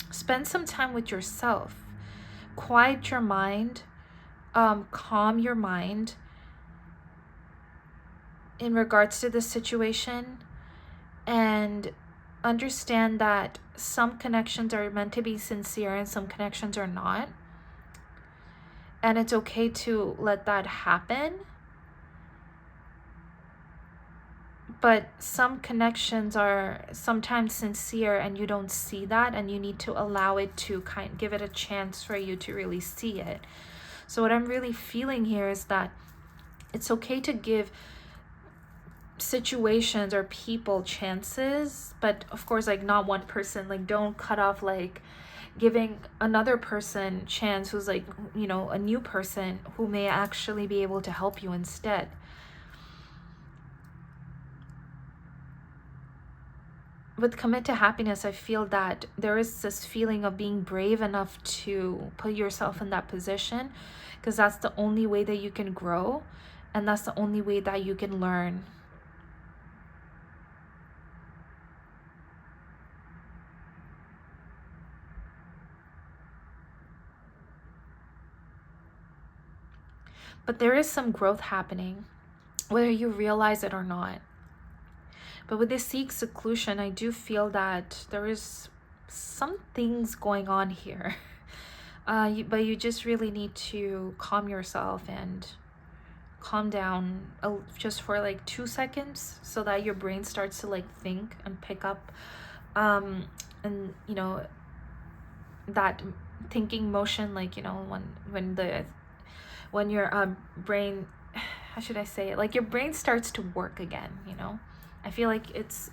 A: spend some time with yourself. Quiet your mind. Calm your mind in regards to this situation, and understand that some connections are meant to be sincere and some connections are not. And it's okay to let that happen. But some connections are sometimes sincere and you don't see that, and you need to allow it to give it a chance for you to really see it. So what I'm really feeling here is that it's okay to give situations or people chances, but of course, like, not one person. Like, don't cut off, like, giving another person chance who's like, you know, a new person who may actually be able to help you instead. With commit to happiness, I feel that there is this feeling of being brave enough to put yourself in that position, because that's the only way that you can grow, and that's the only way that you can learn. But there is some growth happening, whether you realize it or not. But with this seek seclusion, I do feel that there is some things going on here. But you just really need to calm yourself and calm down just for like 2 seconds, so that your brain starts to like think and pick up and you know, that thinking motion, like, you know, when your brain, how should I say it, like your brain starts to work again, you know. I feel like it's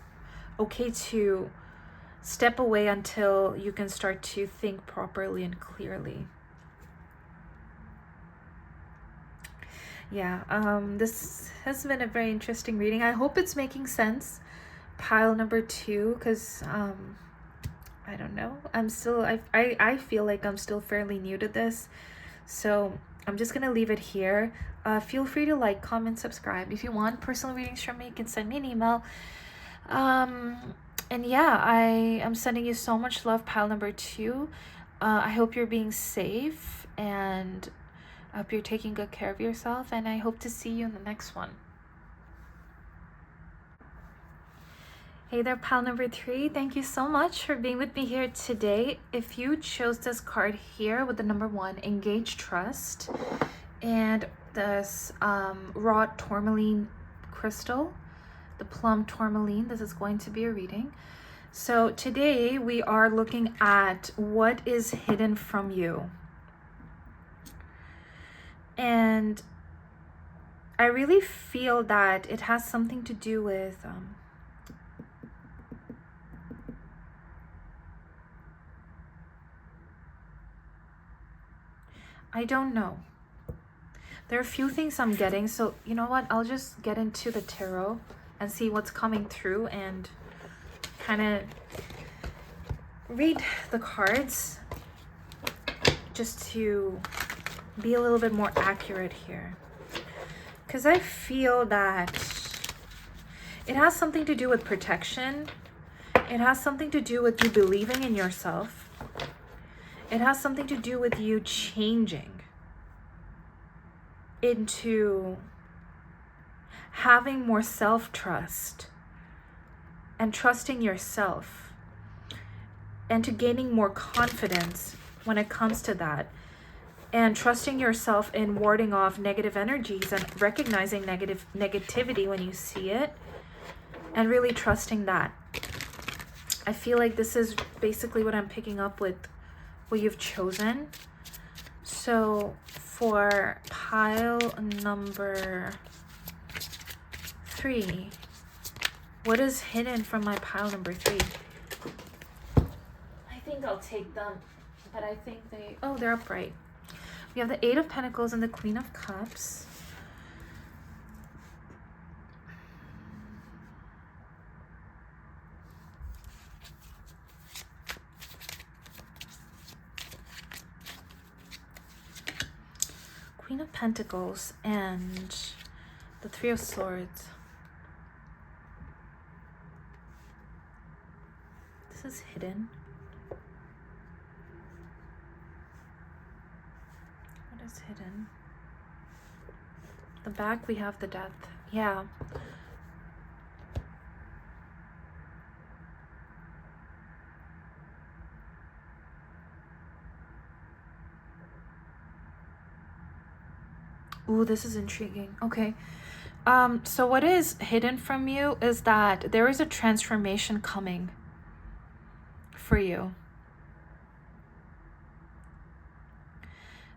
A: okay to step away until you can start to think properly and clearly. Yeah, this has been a very interesting reading. I hope it's making sense. Pile number 2, because I don't know. I feel like I'm still fairly new to this. So I'm just going to leave it here. Feel free to like, comment, subscribe. If you want personal readings from me, you can send me an email. And yeah, I am sending you so much love, pile number 2. I hope you're being safe, and I hope you're taking good care of yourself, and I hope to see you in the next one. Hey there, pile number 3. Thank you so much for being with me here today. If you chose this card here with the number 1, engage trust, and this raw tourmaline crystal, the plum tourmaline, this is going to be a reading. So today we are looking at what is hidden from you. And I really feel that it has something to do with I don't know. There are a few things I'm getting, so you know what? I'll just get into the tarot and see what's coming through and kind of read the cards just to be a little bit more accurate here. Because I feel that it has something to do with protection. It has something to do with you believing in yourself. It has something to do with you changing into having more self-trust and trusting yourself, and to gaining more confidence when it comes to that, and trusting yourself in warding off negative energies and recognizing negativity when you see it, and really trusting that. I feel like this is basically what I'm picking up with what you've chosen. So for pile number 3, what is hidden from my pile number 3? I think I'll take them, but I think they're upright. We have the 8 of Pentacles and the Queen of Cups. Queen of Pentacles and the 3 of Swords. This is hidden. What is hidden? The back, we have the Death. Yeah. Ooh, this is intriguing. Okay. So what is hidden from you is that there is a transformation coming for you.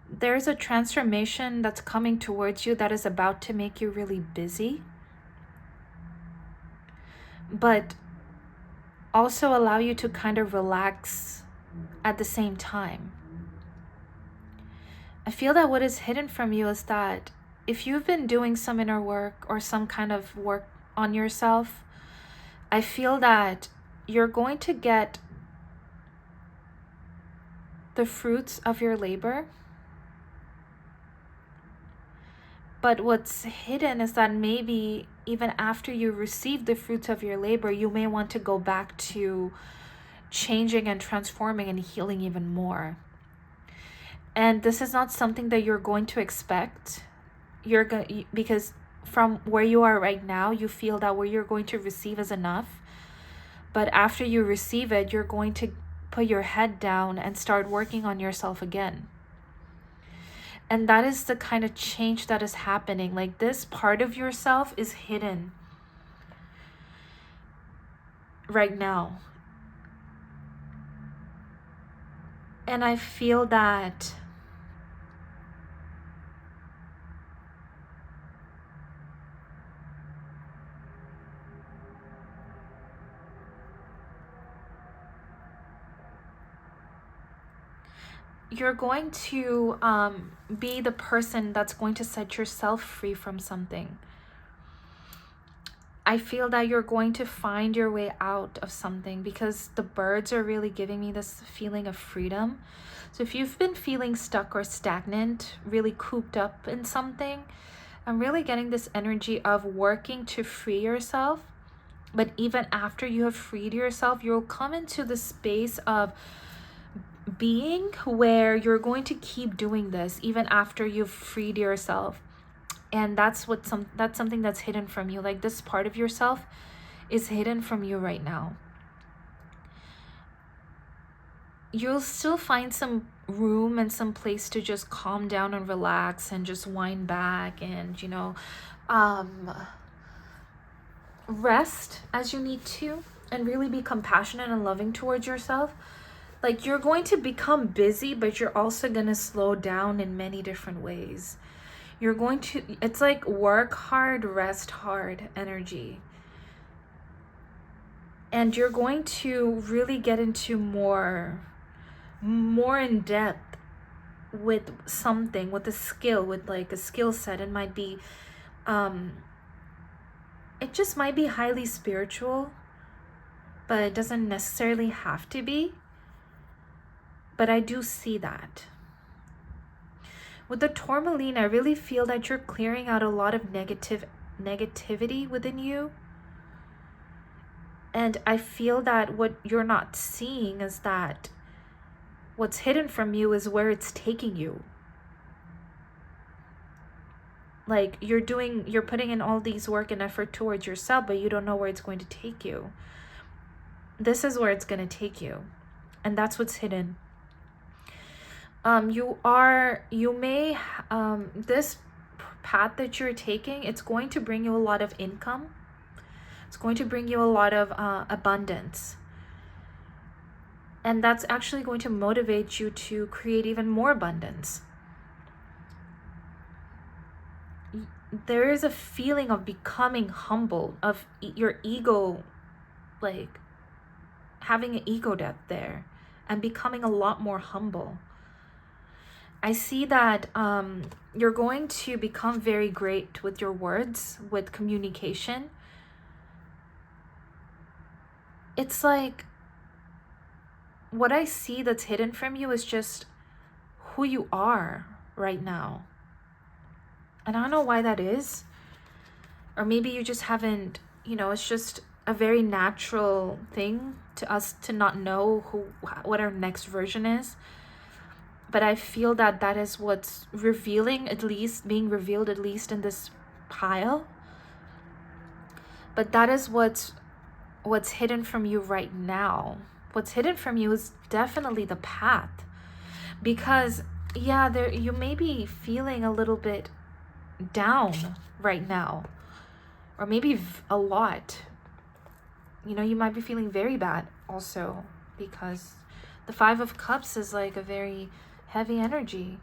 A: There's a transformation that's coming towards you that is about to make you really busy, but also allow you to kind of relax at the same time. I feel that what is hidden from you is that if you've been doing some inner work or some kind of work on yourself, I feel that you're going to get the fruits of your labor. But what's hidden is that maybe even after you receive the fruits of your labor, you may want to go back to changing and transforming and healing even more. And this is not something that you're going to expect. Because from where you are right now, you feel that what you're going to receive is enough. But after you receive it, you're going to put your head down and start working on yourself again. And that is the kind of change that is happening. Like, this part of yourself is hidden right now. And I feel that you're going to be the person that's going to set yourself free from something. I feel that you're going to find your way out of something, because the birds are really giving me this feeling of freedom. So if you've been feeling stuck or stagnant, really cooped up in something, I'm really getting this energy of working to free yourself. But even after you have freed yourself, you'll come into the space of being where you're going to keep doing this even after you've freed yourself. And that's something that's hidden from you. Like, this part of yourself is hidden from you right now. You'll still find some room and some place to just calm down and relax and just wind back and, rest as you need to, and really be compassionate and loving towards yourself. Like, you're going to become busy, but you're also going to slow down in many different ways. It's like work hard, rest hard energy. And you're going to really get into more in depth with something, with a skill, with like a skill set. It might be, it just might be highly spiritual, but it doesn't necessarily have to be. But I do see that. With the tourmaline, I really feel that you're clearing out a lot of negativity within you. And I feel that what you're not seeing is that what's hidden from you is where it's taking you. Like, you're putting in all these work and effort towards yourself, but you don't know where it's going to take you. This is where it's going to take you. And that's what's hidden. This path that you're taking, it's going to bring you a lot of income. It's going to bring you a lot of abundance. And that's actually going to motivate you to create even more abundance. There is a feeling of becoming humble, of your ego, like having an ego death there and becoming a lot more humble. I see that you're going to become very great with your words, with communication. It's like, what I see that's hidden from you is just who you are right now. And I don't know why that is. Or maybe you just haven't, it's just a very natural thing to us to not know what our next version is. But I feel that is what's being revealed at least in this pile. But that is what's hidden from you right now. What's hidden from you is definitely the path. Because, you may be feeling a little bit down right now. Or maybe a lot. You might be feeling very bad also. Because the 5 of Cups is like a very heavy energy.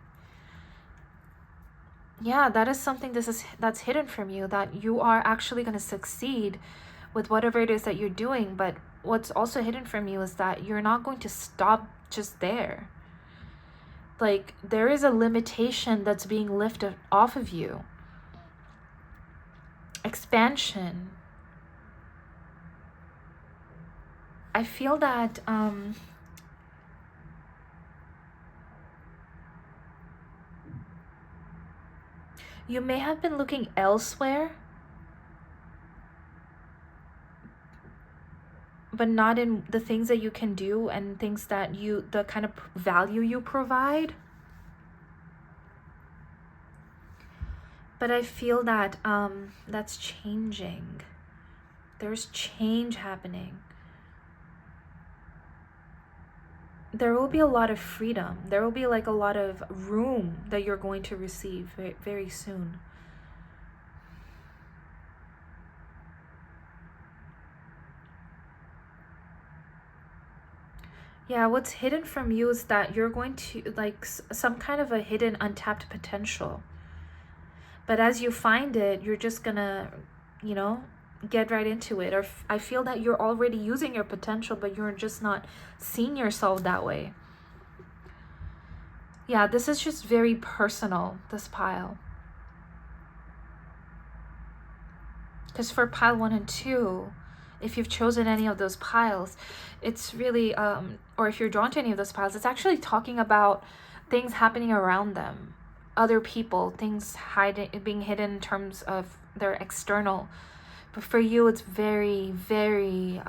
A: That is something that's hidden from you, that you are actually going to succeed with whatever it is that you're doing. But what's also hidden from you is that you're not going to stop just there. Like, there is a limitation that's being lifted off of you. Expansion. I feel that you may have been looking elsewhere, but not in the things that you can do and things that the kind of value you provide. But I feel that that's changing. There's change happening. There will be a lot of freedom. There will be like a lot of room that you're going to receive very, very soon. Yeah, what's hidden from you is that you're going to like some kind of a hidden untapped potential. But as you find it, you're just gonna, get right into it. Or I feel that you're already using your potential, but you're just not seeing yourself that way. Yeah, this is just very personal, this pile. Because for pile 1 and 2, if you've chosen any of those piles, it's really, or if you're drawn to any of those piles, it's actually talking about things happening around them, other people, things being hidden in terms of their external. But for you, it's very, very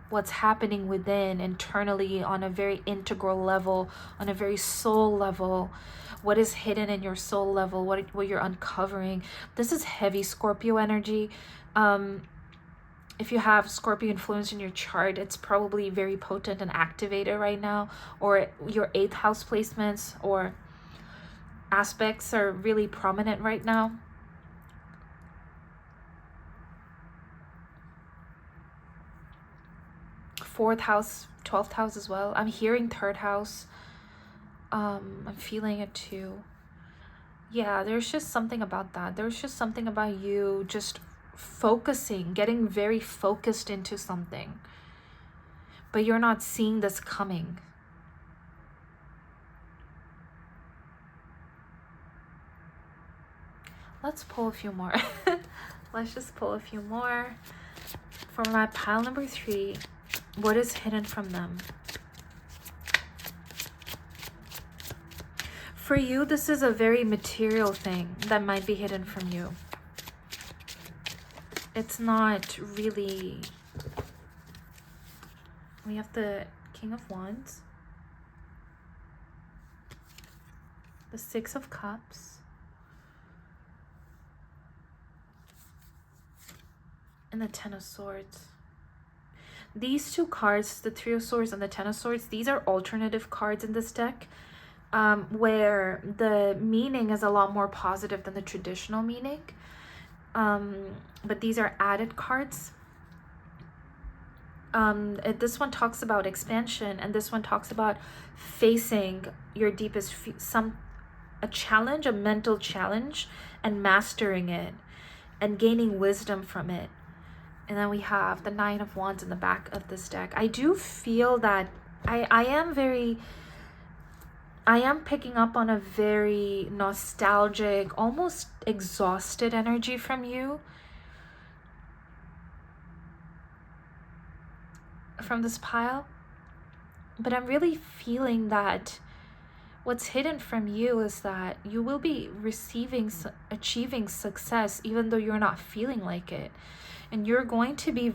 A: what's happening within, internally, on a very integral level, on a very soul level. What is hidden in your soul level, what you're uncovering. This is heavy Scorpio energy. If you have Scorpio influence in your chart, it's probably very potent and activated right now, or your 8th house placements or aspects are really prominent right now. Fourth house, 12th house as well. I'm hearing 3rd house. I'm feeling it too. Yeah, there's just something about that. There's just something about you just focusing, getting very focused into something. But you're not seeing this coming. Let's pull a few more. Let's just pull a few more. For my pile number 3, what is hidden from them? For you, this is a very material thing that might be hidden from you. It's not really... We have the King of Wands, the 6 of Cups, and the 10 of Swords. These 2 cards, the 3 of Swords and the 10 of Swords, these are alternative cards in this deck, where the meaning is a lot more positive than the traditional meaning. But these are added cards. This one talks about expansion, and this one talks about facing your deepest a challenge, a mental challenge, and mastering it and gaining wisdom from it. And then we have the 9 of Wands in the back of this deck. I do feel that I am picking up on a very nostalgic, almost exhausted energy from you. From this pile. But I'm really feeling that what's hidden from you is that you will be achieving success even though you're not feeling like it. And you're going to be a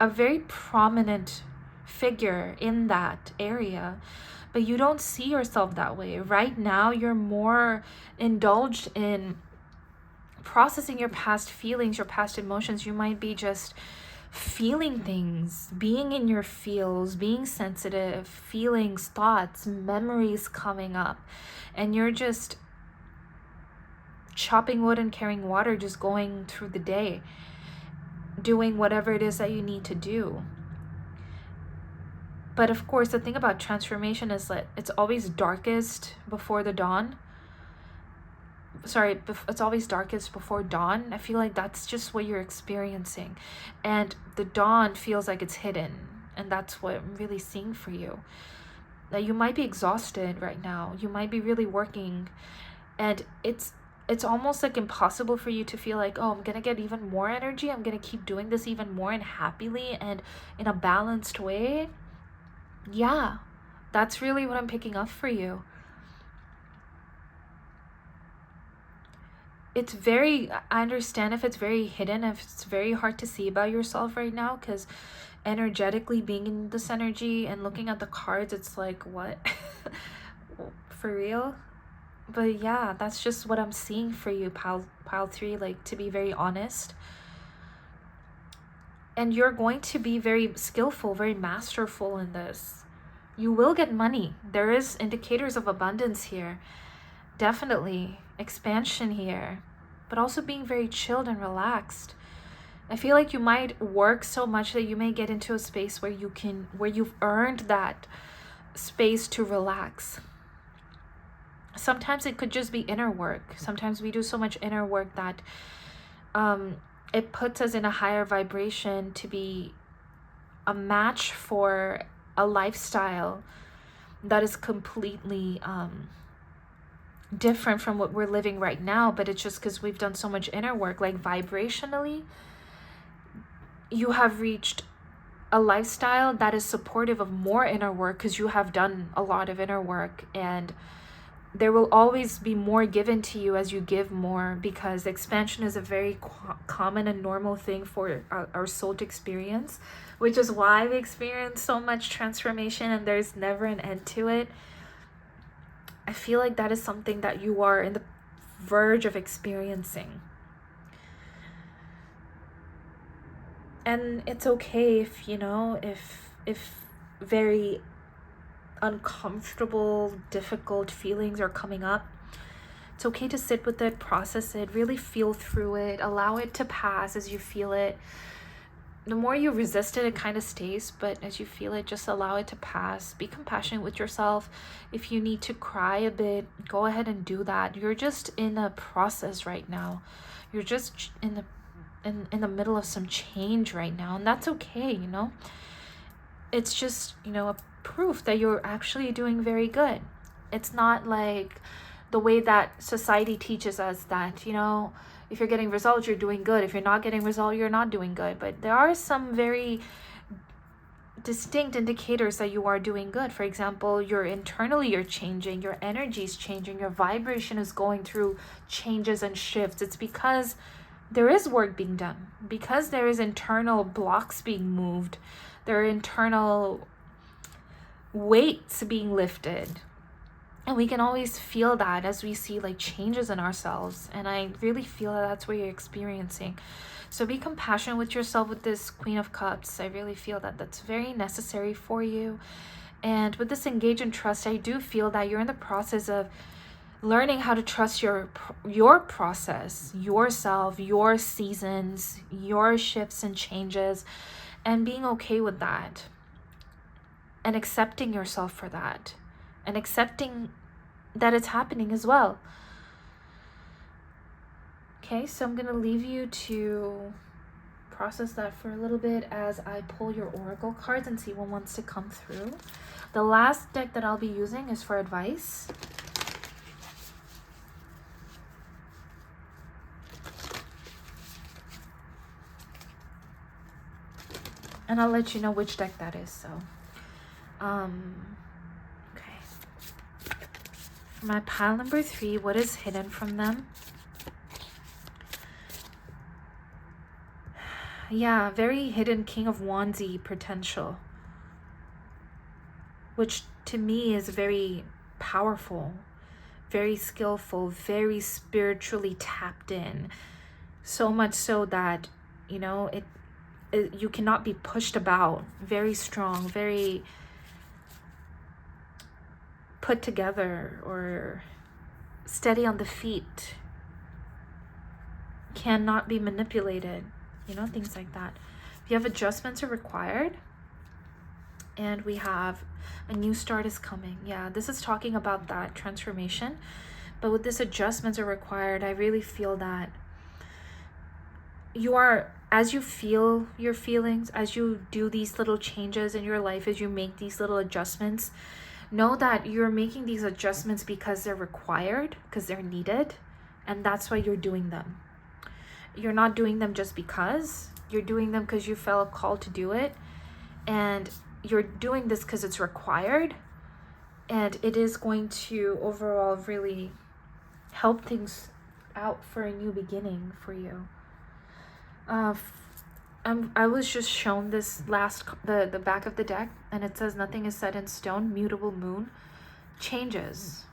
A: very prominent figure in that area, but you don't see yourself that way. Right now, you're more indulged in processing your past feelings, your past emotions. You might be just feeling things, being in your feels, being sensitive, feelings, thoughts, memories coming up, and you're just chopping wood and carrying water, just going through the day, doing whatever it is that you need to do. But of course, the thing about transformation is that it's always darkest before the dawn. Sorry, it's always darkest before dawn. I feel like that's just what you're experiencing. And the dawn feels like it's hidden. And that's what I'm really seeing for you. That you might be exhausted right now. You might be really working, and it's almost like impossible for you to feel like, oh, I'm gonna get even more energy, I'm gonna keep doing this even more and happily and in a balanced way. Yeah, that's really what I'm picking up for you. It's very, I understand if it's very hidden, if it's very hard to see about yourself right now, because energetically being in this energy and looking at the cards, it's like, what? For real? But yeah, that's just what I'm seeing for you, pile 3, like, to be very honest. And you're going to be very skillful, very masterful in this. You will get money. There is indicators of abundance here. Definitely expansion here, but also being very chilled and relaxed. I feel like you might work so much that you may get into a space where you've earned that space to relax. Sometimes it could just be inner work. Sometimes we do so much inner work that it puts us in a higher vibration to be a match for a lifestyle that is completely different from what we're living right now. But it's just because we've done so much inner work. Like, vibrationally, you have reached a lifestyle that is supportive of more inner work because you have done a lot of inner work, and there will always be more given to you as you give more, because expansion is a very common and normal thing for our soul to experience, which is why we experience so much transformation and there's never an end to it. I feel like that is something that you are in the verge of experiencing. And it's okay if, if very uncomfortable, difficult feelings are coming up. It's okay to sit with it, process it, really feel through it, allow it to pass as you feel it. The more you resist it, it kind of stays, but as you feel it, just allow it to pass. Be compassionate with yourself. If you need to cry a bit, go ahead and do that. You're just in a process right now. You're just in the middle of some change right now, and that's okay. It's just, a proof that you're actually doing very good. It's not like the way that society teaches us that, if you're getting results, you're doing good. If you're not getting results, you're not doing good. But there are some very distinct indicators that you are doing good. For example, internally you're changing, your energy is changing, your vibration is going through changes and shifts. It's because there is work being done, because there is internal blocks being moved, there are internal weights being lifted. And we can always feel that as we see like changes in ourselves. And I really feel that that's what you're experiencing. So be compassionate with yourself with this Queen of Cups. I really feel that that's very necessary for you. And with this engage and trust, I do feel that you're in the process of learning how to trust your process, yourself, your seasons, your shifts and changes, and being okay with that. And accepting yourself for that. And accepting that it's happening as well. Okay, so I'm going to leave you to process that for a little bit as I pull your oracle cards and see what wants to come through. The last deck that I'll be using is for advice. And I'll let you know which deck that is. So, okay. For my pile number 3, what is hidden from them? Yeah, very hidden King of Wands-y potential, which to me is very powerful, very skillful, very spiritually tapped in. So much so that, you cannot be pushed about. Very strong, very put together or steady on the feet. Cannot be manipulated. Things like that. If you have adjustments are required, and we have a new start is coming. Yeah, this is talking about that transformation. But with this adjustments are required, I really feel that you are as you feel your feelings, as you do these little changes in your life, as you make these little adjustments, know that you're making these adjustments because they're required, because they're needed, and that's why you're doing them. You're not doing them just because. You're doing them because you felt called to do it, and you're doing this because it's required, and it is going to overall really help things out for a new beginning for you. I was just shown this the back of the deck, and it says nothing is set in stone, mutable moon, changes,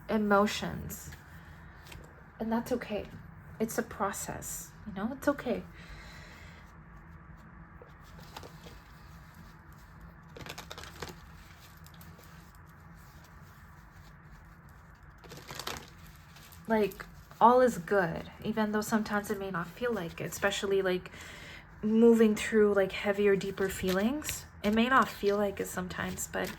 A: emotions, and that's okay. It's a process, it's okay. Like, all is good, even though sometimes it may not feel like it, especially like moving through like heavier, deeper feelings. It may not feel like it sometimes, but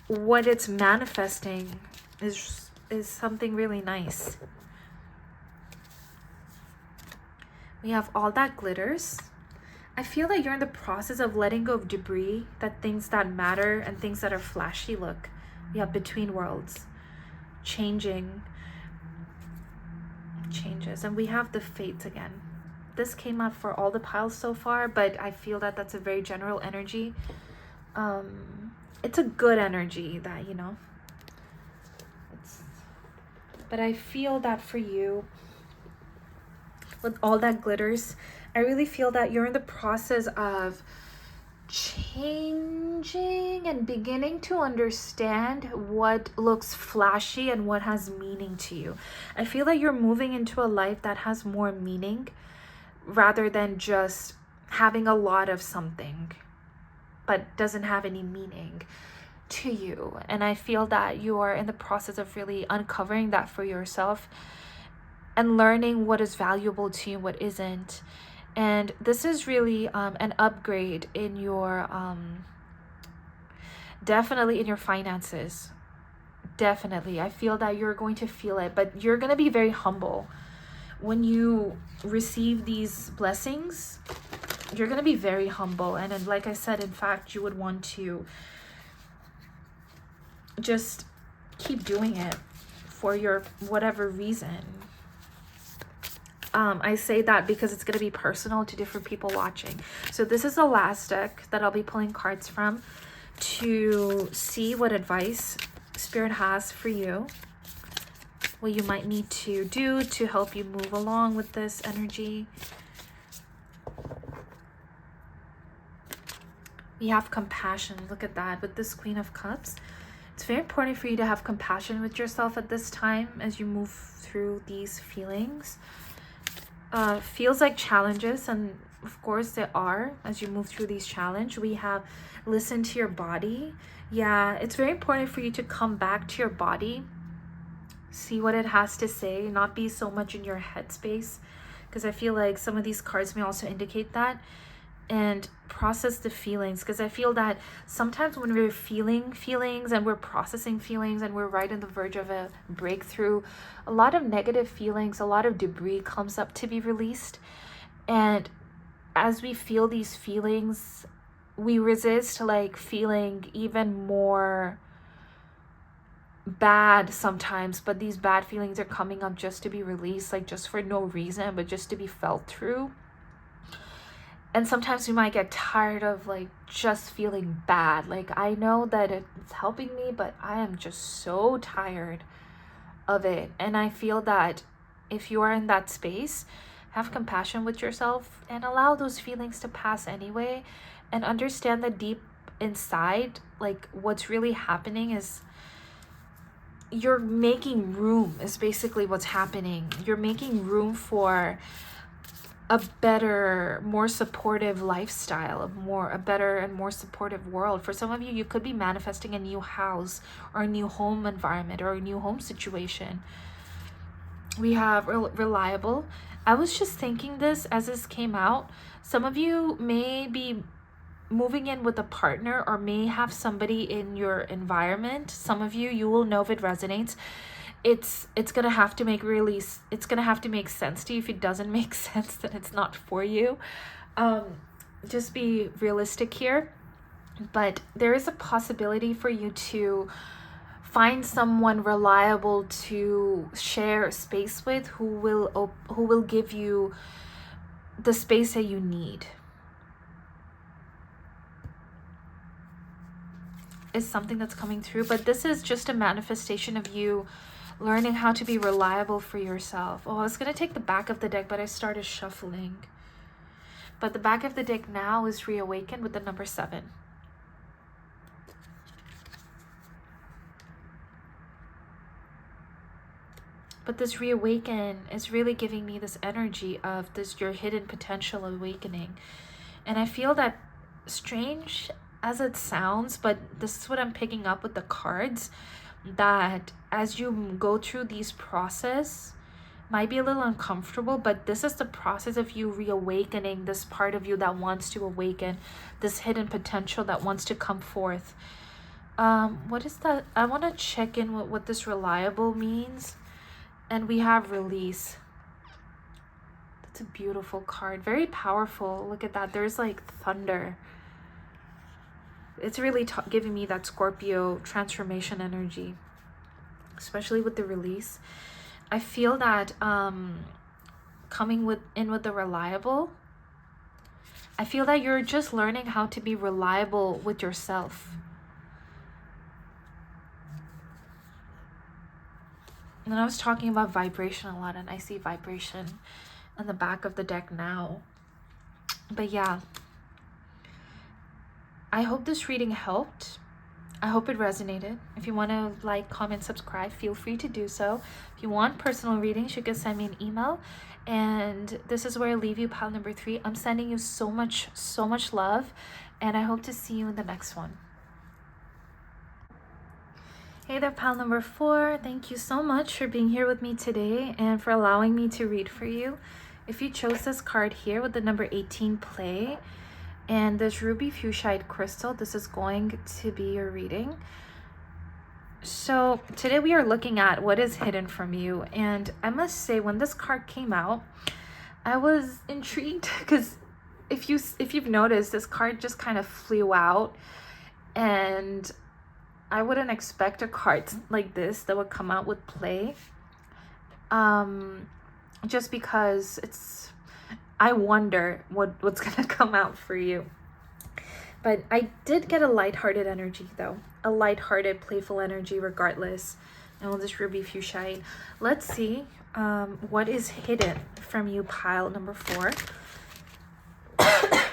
A: what it's manifesting is something really nice. We have all that glitters. I feel like you're in the process of letting go of debris, that things that matter and things that are flashy. Look, we have between worlds, changes, and we have the fates again. This came up for all the piles so far, but I feel that that's a very general energy. It's a good energy that, but I feel that for you, with all that glitters, I really feel that you're in the process of changing and beginning to understand what looks flashy and what has meaning to you. I feel like you're moving into a life that has more meaning rather than just having a lot of something but doesn't have any meaning to you. And I feel that you are in the process of really uncovering that for yourself and learning what is valuable to you and what isn't. And this is really an upgrade in your, definitely in your finances. Definitely. I feel that you're going to feel it, but you're going to be very humble. When you receive these blessings, you're going to be very humble. And then, like I said, in fact, you would want to just keep doing it for your whatever reason. I say that because it's going to be personal to different people watching. So this is the last deck that I'll be pulling cards from to see what advice Spirit has for you, what you might need to do to help you move along with this energy. We have compassion. Look at that with this Queen of Cups. It's very important for you to have compassion with yourself at this time as you move through these feelings. Feels like challenges, and of course they are as you move through these challenges. We have listen to your body. Yeah, it's very important for you to come back to your body, see what it has to say, not be so much in your headspace, because I feel like some of these cards may also indicate that. And process the feelings, because I feel that sometimes when we're feeling feelings and we're processing feelings and we're right on the verge of a breakthrough, a lot of negative feelings, a lot of debris comes up to be released. And as we feel these feelings, we resist like feeling even more bad sometimes, but these bad feelings are coming up just to be released, like just for no reason, but just to be felt through. And sometimes we might get tired of like just feeling bad. Like, I know that it's helping me, but I am just so tired of it. And I feel that if you are in that space, have compassion with yourself and allow those feelings to pass anyway, and understand that deep inside, like what's really happening is you're making room, is basically what's happening. You're making room for a better, more supportive lifestyle, a better and more supportive world. For some of you, you could be manifesting a new house or a new home environment or a new home situation. We have reliable. I was just thinking this as this came out. Some of you may be moving in with a partner or may have somebody in your environment. Some of you, you will know if it resonates. it's gonna have to make it's gonna have to make sense to you. If it doesn't make sense, then it's not for you. Just be realistic here. But there is a possibility for you to find someone reliable to share space with, who will give you the space that you need. Is something that's coming through, but this is just a manifestation of you learning how to be reliable for yourself. Oh, I was gonna take the back of the deck, but I started shuffling. But the back of the deck now is reawakened with the number 7. But this reawaken is really giving me this energy of this, your hidden potential awakening. And I feel that, strange as it sounds, but this is what I'm picking up with the cards, that as you go through these process, might be a little uncomfortable, but this is the process of you reawakening this part of you that wants to awaken, this hidden potential that wants to come forth. What is that? I want to check in with what this reliable means. And we have release. That's a beautiful card. Very powerful. Look at that. There's like thunder. It's really giving me that Scorpio transformation energy, especially with the release. I feel that coming in with the reliable, I feel that you're just learning how to be reliable with yourself. And I was talking about vibration a lot, and I see vibration on the back of the deck now. But yeah, I hope this reading helped. I hope it resonated. If you want to like, comment, subscribe, feel free to do so. If you want personal readings, you can send me an email. And this is where I leave you, pile number 3. I'm sending you so much love, and I hope to see you in the next one. Hey there, pile number 4. Thank you so much for being here with me today and for allowing me to read for you. If you chose this card here with the number 18, play, and this ruby fuchsite crystal, this is going to be your reading. So today we are looking at what is hidden from you. And I must say, when this card came out, I was intrigued because if you've noticed, this card just kind of flew out, and I wouldn't expect a card like this that would come out with play. Just because I wonder what's gonna come out for you. But I did get a lighthearted energy though. A lighthearted, playful energy regardless. And with this ruby fuchsite. Let's see what is hidden from you, pile number 4.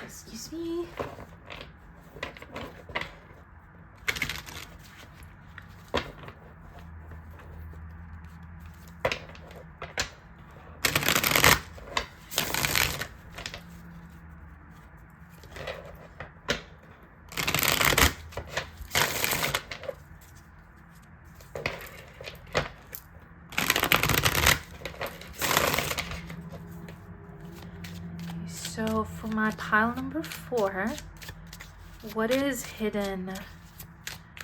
A: Excuse me. So for my pile number 4, what is hidden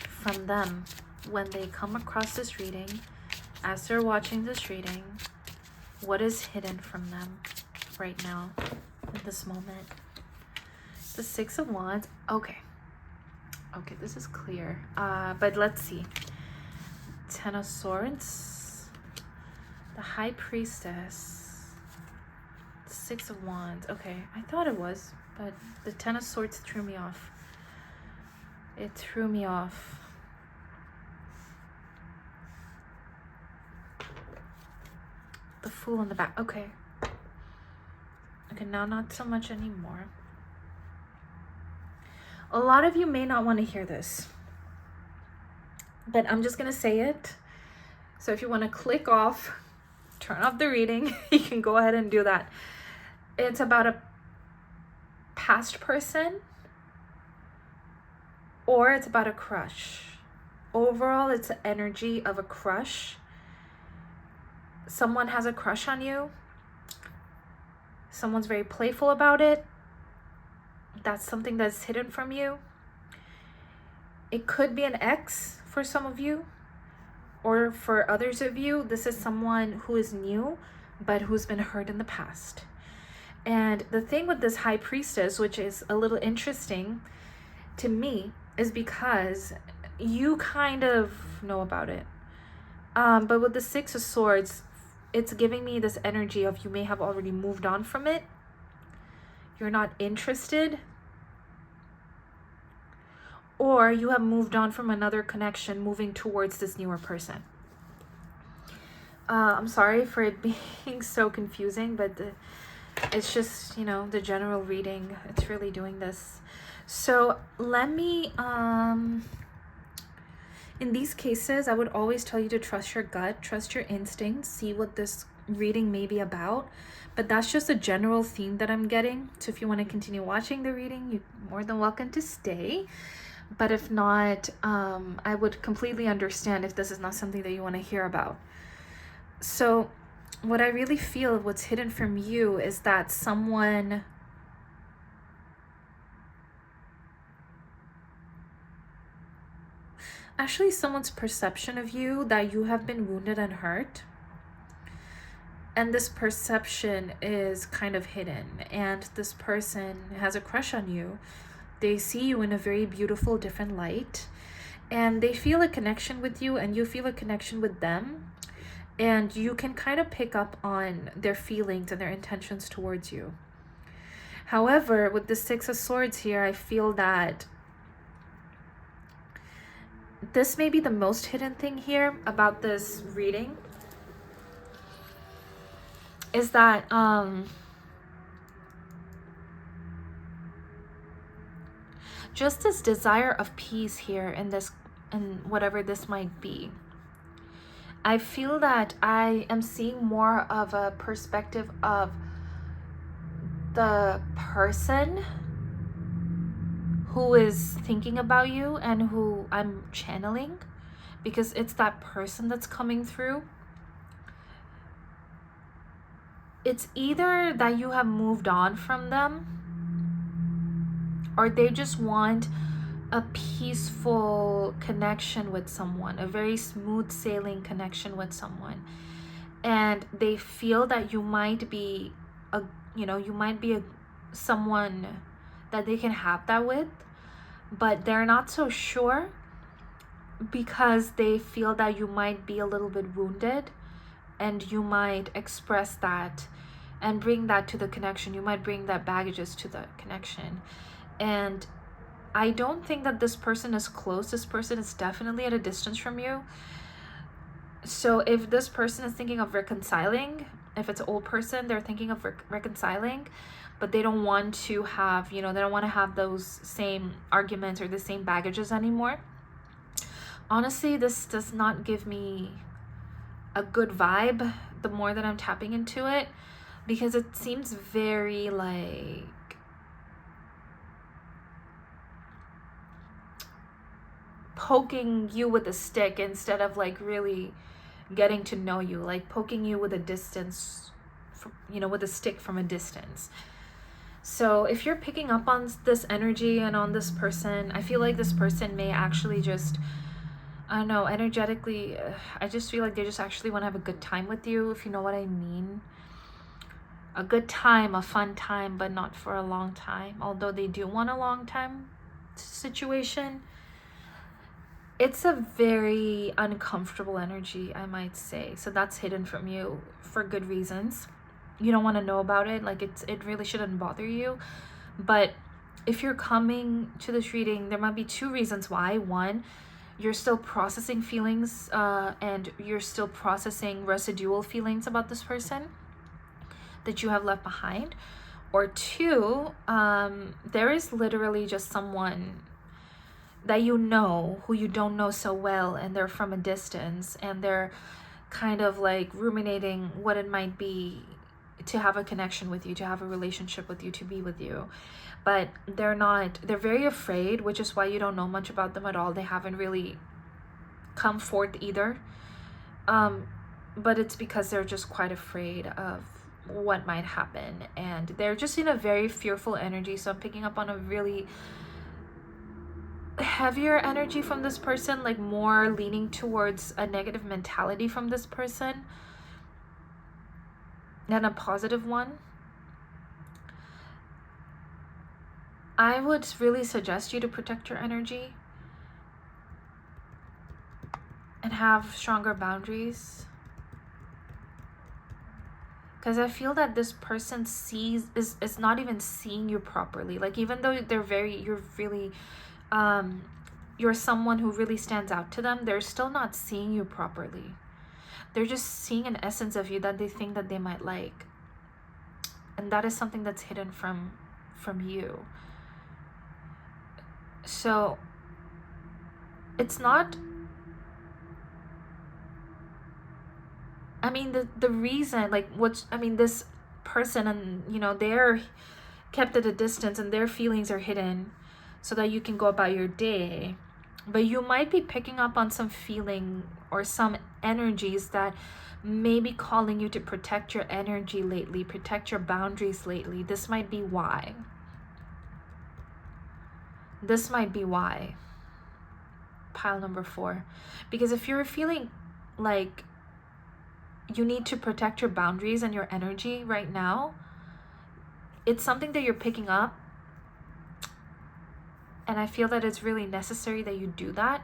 A: from them when they come across this reading, as they're watching this reading? What is hidden from them right now in this moment? The 6 of Wands. Okay, this is clear. But let's see. 10 of Swords, the High Priestess, 6 of Wands. Okay, I thought it was, but the 10 of Swords threw me off. It threw me off. The Fool in the back. Okay, now not so much anymore. A lot of you may not want to hear this, but I'm just gonna say it. So if you want to click off, turn off the reading, you can go ahead and do that. It's about a past person, or it's about a crush. Overall, it's the energy of a crush. Someone has a crush on you. Someone's very playful about it. That's something that's hidden from you. It could be an ex for some of you, Or for others of you, this is someone who is new, but who's been hurt in the past. And the thing with this high priestess, which is a little interesting to me, is because you kind of know about it. But with the Six of Swords, it's giving me this energy of you may have already moved on from it. You're not interested. Or you have moved on from another connection, moving towards this newer person. I'm sorry for it being so confusing, but it's just, you know, the general reading. It's really doing this. So let me, in these cases, I would always tell you to trust your gut, trust your instincts, see what this reading may be about. But that's just a general theme that I'm getting. So if you want to continue watching the reading, you're more than welcome to stay. But if not, I would completely understand if this is not something that you want to hear about. So what I really feel, what's hidden from you, is that someone someone's perception of you, that you have been wounded and hurt. And this perception is kind of hidden. And this person has a crush on you. They see you in a very beautiful, different light. And they feel a connection with you, and you feel a connection with them. And you can kind of pick up on their feelings and their intentions towards you. However, with the Six of Swords here, I feel that this may be the most hidden thing here about this reading, is that just this desire of peace here in this, and whatever this might be. I feel that I am seeing more of a perspective of the person who is thinking about you and who I'm channeling, because it's that person that's coming through. It's either that you have moved on from them, or they just want a peaceful connection with someone, a very smooth sailing connection with someone. And they feel that you might be someone that they can have that with, but they're not so sure, because they feel that you might be a little bit wounded, and you might express that and bring that to the connection. You might bring that baggages to the connection. And I don't think that this person is close. This person is definitely at a distance from you. So if this person is thinking of reconciling, if it's an old person, they're thinking of reconciling, but they don't want to have, they don't want to have those same arguments or the same baggages anymore. Honestly, this does not give me a good vibe the more that I'm tapping into it, because it seems very like poking you with a stick instead of like really getting to know you, like poking you with a distance, with a stick from a distance. So if you're picking up on this energy and on this person, I feel like this person may actually just, I don't know, energetically, I just feel like they just actually want to have a good time with you, if you know what I mean. A good time, a fun time, but not for a long time. Although they do want a long time situation. It's a very uncomfortable energy, I might say. So that's hidden from you for good reasons. You don't want to know about it. Like it really shouldn't bother you. But if you're coming to this reading, there might be two reasons why. One, you're still processing feelings and you're still processing residual feelings about this person that you have left behind. Or two, there is literally just someone that you know who you don't know so well, and they're from a distance, and they're kind of like ruminating what it might be to have a connection with you, to have a relationship with you, to be with you. But they're very afraid, which is why you don't know much about them at all. They haven't really come forth either. But it's because they're just quite afraid of what might happen, and they're just in a very fearful energy. So I'm picking up on a really heavier energy from this person, like more leaning towards a negative mentality from this person than a positive one. I would really suggest you to protect your energy and have stronger boundaries, because I feel that this person is not even seeing you properly. Like, even though you're really you're someone who really stands out to them, they're still not seeing you properly. They're just seeing an essence of you that they think that they might like, and that is something that's hidden from you. So it's not, I mean, the reason, like, this person, and they're kept at a distance and their feelings are hidden so that you can go about your day. But you might be picking up on some feeling or some energies that may be calling you to protect your energy lately, protect your boundaries lately. This might be why. This might be why. Pile number 4. Because if you're feeling like you need to protect your boundaries and your energy right now, it's something that you're picking up, and I feel that it's really necessary that you do that.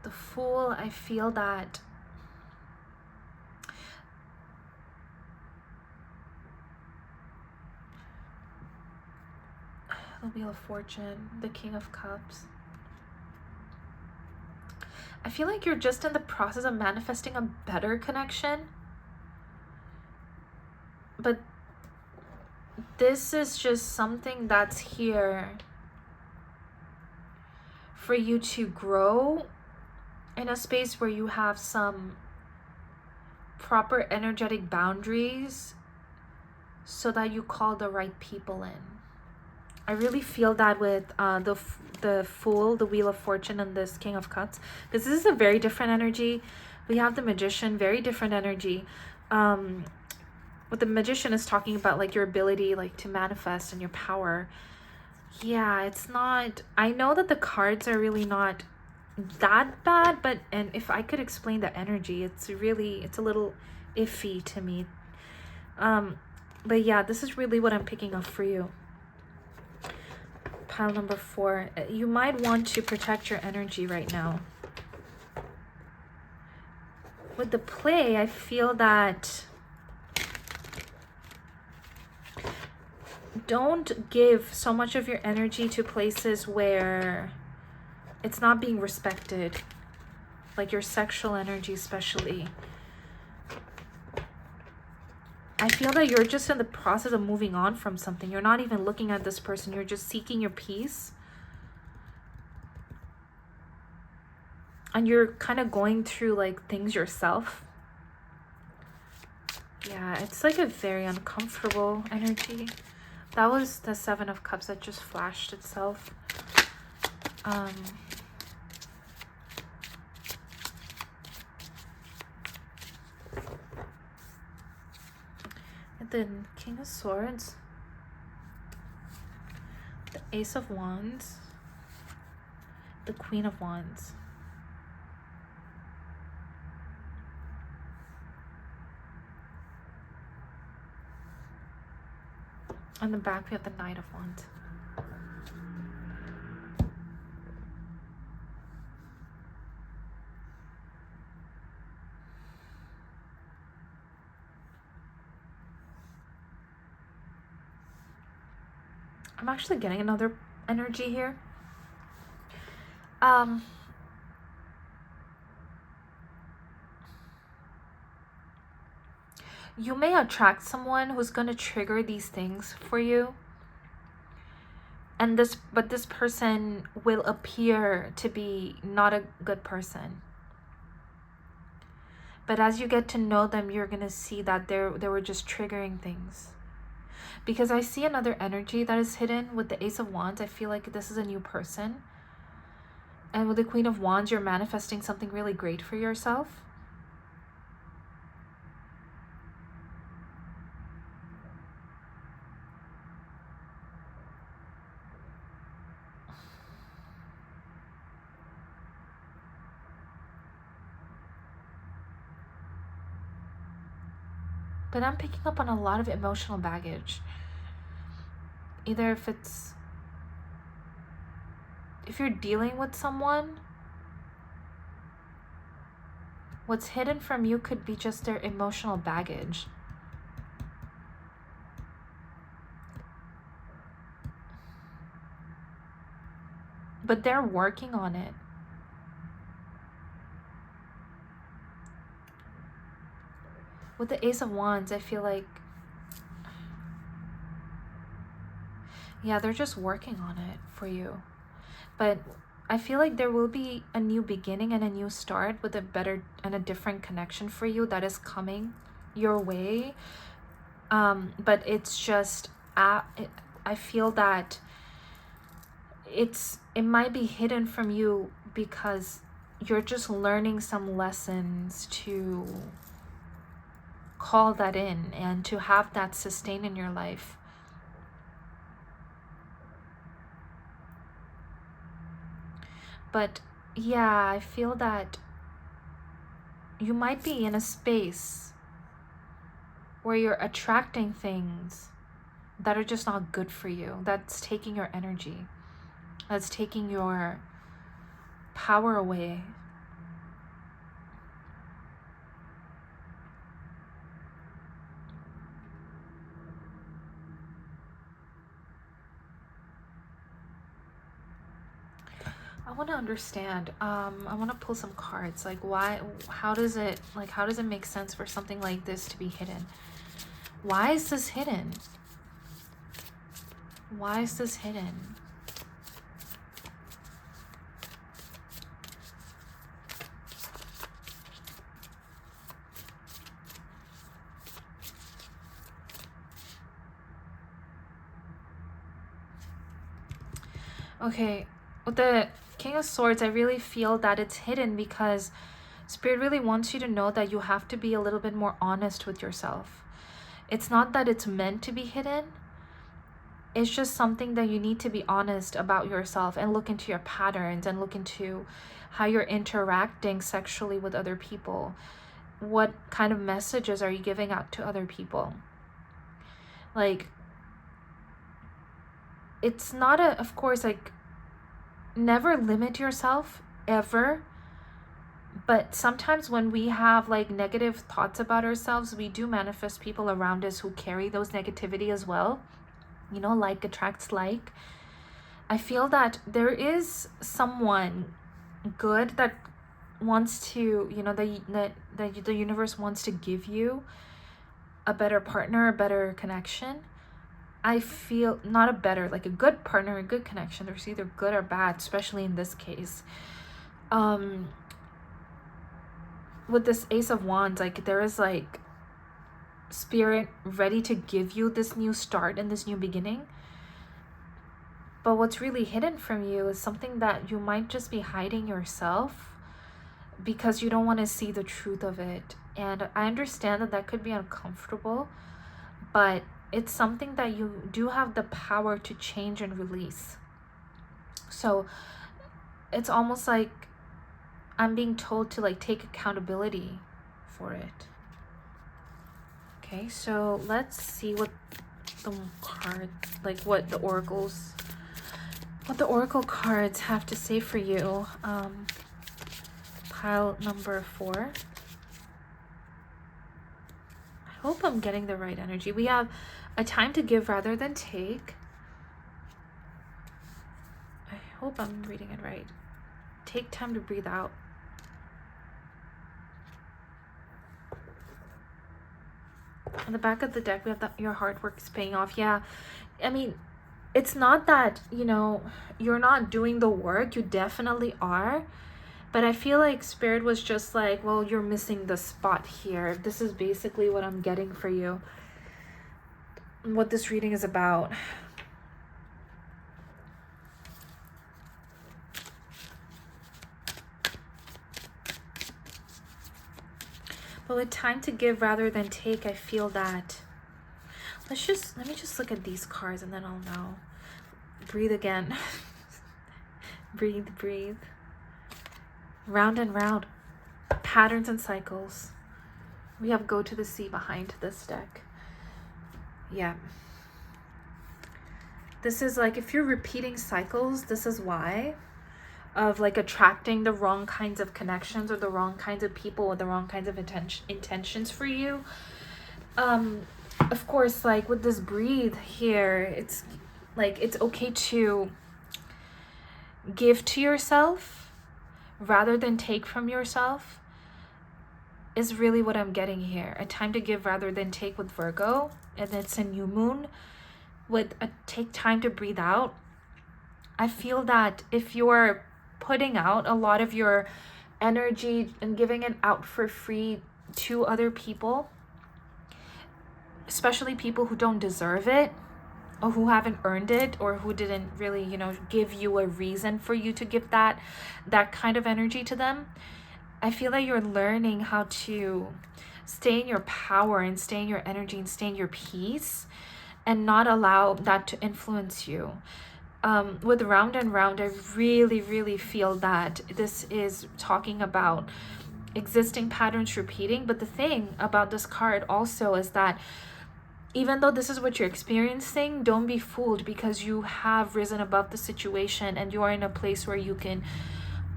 A: The Fool, I feel that the Wheel of Fortune, the King of Cups. I feel like you're just in the process of manifesting a better connection. But this is just something that's here for you to grow in a space where you have some proper energetic boundaries so that you call the right people in. I really feel that with the Fool, the Wheel of Fortune, and this King of Cups, because this is a very different energy. We have the Magician, very different energy. What the Magician is talking about, like your ability, like to manifest and your power. Yeah, it's not, I know that the cards are really not that bad, but, and if I could explain the energy, it's a little iffy to me. But yeah, this is really what I'm picking up for you. Pile number 4. You might want to protect your energy right now. With the Play, I feel that don't give so much of your energy to places where it's not being respected, like your sexual energy especially. I feel that you're just in the process of moving on from something. You're not even looking at this person. You're just seeking your peace. And you're kind of going through like things yourself. Yeah, it's like a very uncomfortable energy. That was the 7 of Cups that just flashed itself. And then King of Swords, the Ace of Wands, the Queen of Wands. On the back, we have the Knight of Wands. I'm actually getting another energy here. You may attract someone who's going to trigger these things for you. And this person will appear to be not a good person. But as you get to know them, you're going to see that they were just triggering things. Because I see another energy that is hidden with the Ace of Wands. I feel like this is a new person. And with the Queen of Wands, you're manifesting something really great for yourself. But I'm picking up on a lot of emotional baggage. Either if you're dealing with someone, what's hidden from you could be just their emotional baggage. But they're working on it. With the Ace of Wands, I feel like, yeah, they're just working on it for you. But I feel like there will be a new beginning and a new start with a better and a different connection for you that is coming your way. But it's just, I feel that it might be hidden from you because you're just learning some lessons to call that in and to have that sustain in your life. But yeah, I feel that you might be in a space where you're attracting things that are just not good for you. That's taking your energy. That's taking your power away. I want to understand. I want to pull some cards. Like, why? How does it make sense for something like this to be hidden? Why is this hidden? Why is this hidden? Okay, with the King of Swords, I really feel that it's hidden because Spirit really wants you to know that you have to be a little bit more honest with yourself. It's not that it's meant to be hidden. It's just something that you need to be honest about yourself and look into your patterns and look into how you're interacting sexually with other people. What kind of messages are you giving out to other people? Like, it's not of course, like, never limit yourself ever. But sometimes when we have like negative thoughts about ourselves, we do manifest people around us who carry those negativity as well. You know, like attracts like. I feel that there is someone good that wants to, you know, the universe wants to give you a better partner, a better connection. I feel not a better, like a good partner, a good connection. There's either good or bad, especially in this case. With this Ace of Wands, like there is like Spirit ready to give you this new start and this new beginning. But what's really hidden from you is something that you might just be hiding yourself because you don't want to see the truth of it. And I understand that that could be uncomfortable, but it's something that you do have the power to change and release. So it's almost like I'm being told to like take accountability for it. Okay, so let's see what the card, like what the oracle cards have to say for you. Pile number 4. I hope I'm getting the right energy. We have a time to give rather than take. I hope I'm reading it right. Take time to breathe out. On the back of the deck, we have that your hard work is paying off. Yeah, I mean, it's not that, you know, you're not doing the work. You definitely are. But I feel like Spirit was just like, well, you're missing the spot here. This is basically what I'm getting for you. What this reading is about. But with time to give rather than take, I feel that. Let me just look at these cards and then I'll know. Breathe again. Breathe, breathe. Round and round. Patterns and cycles. We have go to the sea behind this deck. Yeah. This is like, if you're repeating cycles, this is why. Of like attracting the wrong kinds of connections or the wrong kinds of people with the wrong kinds of intentions for you. Of course, like with this breathe here, it's like it's okay to give to yourself rather than take from yourself is really what I'm getting here. A time to give rather than take with Virgo, and it's a new moon with a take time to breathe out. I feel that if you're putting out a lot of your energy and giving it out for free to other people, especially people who don't deserve it or who haven't earned it or who didn't really, you know, give you a reason for you to give that kind of energy to them, I feel that you're learning how to stay in your power and stay in your energy and stay in your peace and not allow that to influence you. With round and round, I really feel that this is talking about existing patterns repeating. But the thing about this card also is that even though this is what you're experiencing, don't be fooled, because you have risen above the situation and you are in a place where you can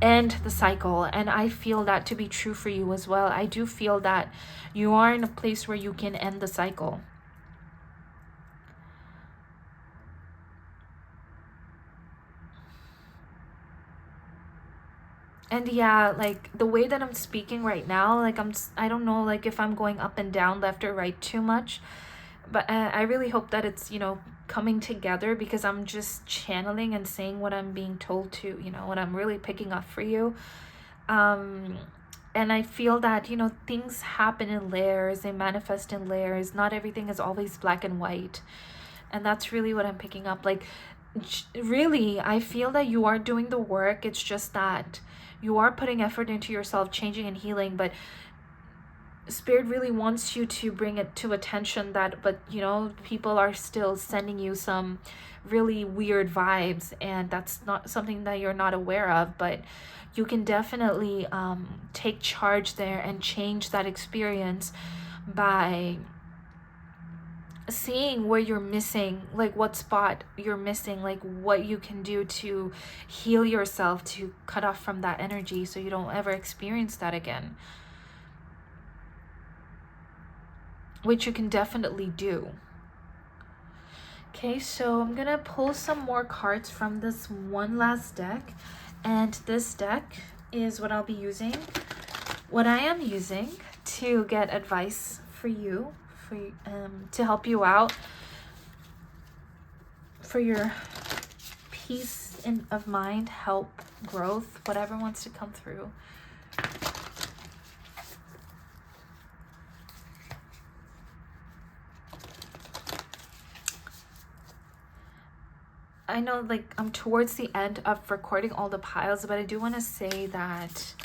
A: end the cycle. And I feel that to be true for you as well. I do feel that you are in a place where you can end the cycle. And yeah, like the way that I'm speaking right now, like I don't know, like if I'm going up and down, left or right too much, but I really hope that it's, you know, coming together, because I'm just channeling and saying what I'm being told to, you know, what I'm really picking up for you. And I feel that, you know, things happen in layers, they manifest in layers. Not everything is always black and white. And that's really what I'm picking up. Like, really, I feel that you are doing the work. It's just that you are putting effort into yourself, changing and healing, but Spirit really wants you to bring it to attention that, but you know, people are still sending you some really weird vibes, and that's not something that you're not aware of, but you can definitely take charge there and change that experience by seeing where you're missing, like what spot you're missing, like what you can do to heal yourself, to cut off from that energy so you don't ever experience that again, which you can definitely do. Okay, so I'm gonna pull some more cards from this one last deck, and this deck is what I'll be using, what I am using to get advice for you, to help you out for your peace of mind, help, growth, whatever wants to come through. I know, like, I'm towards the end of recording all the piles, but I do want to say that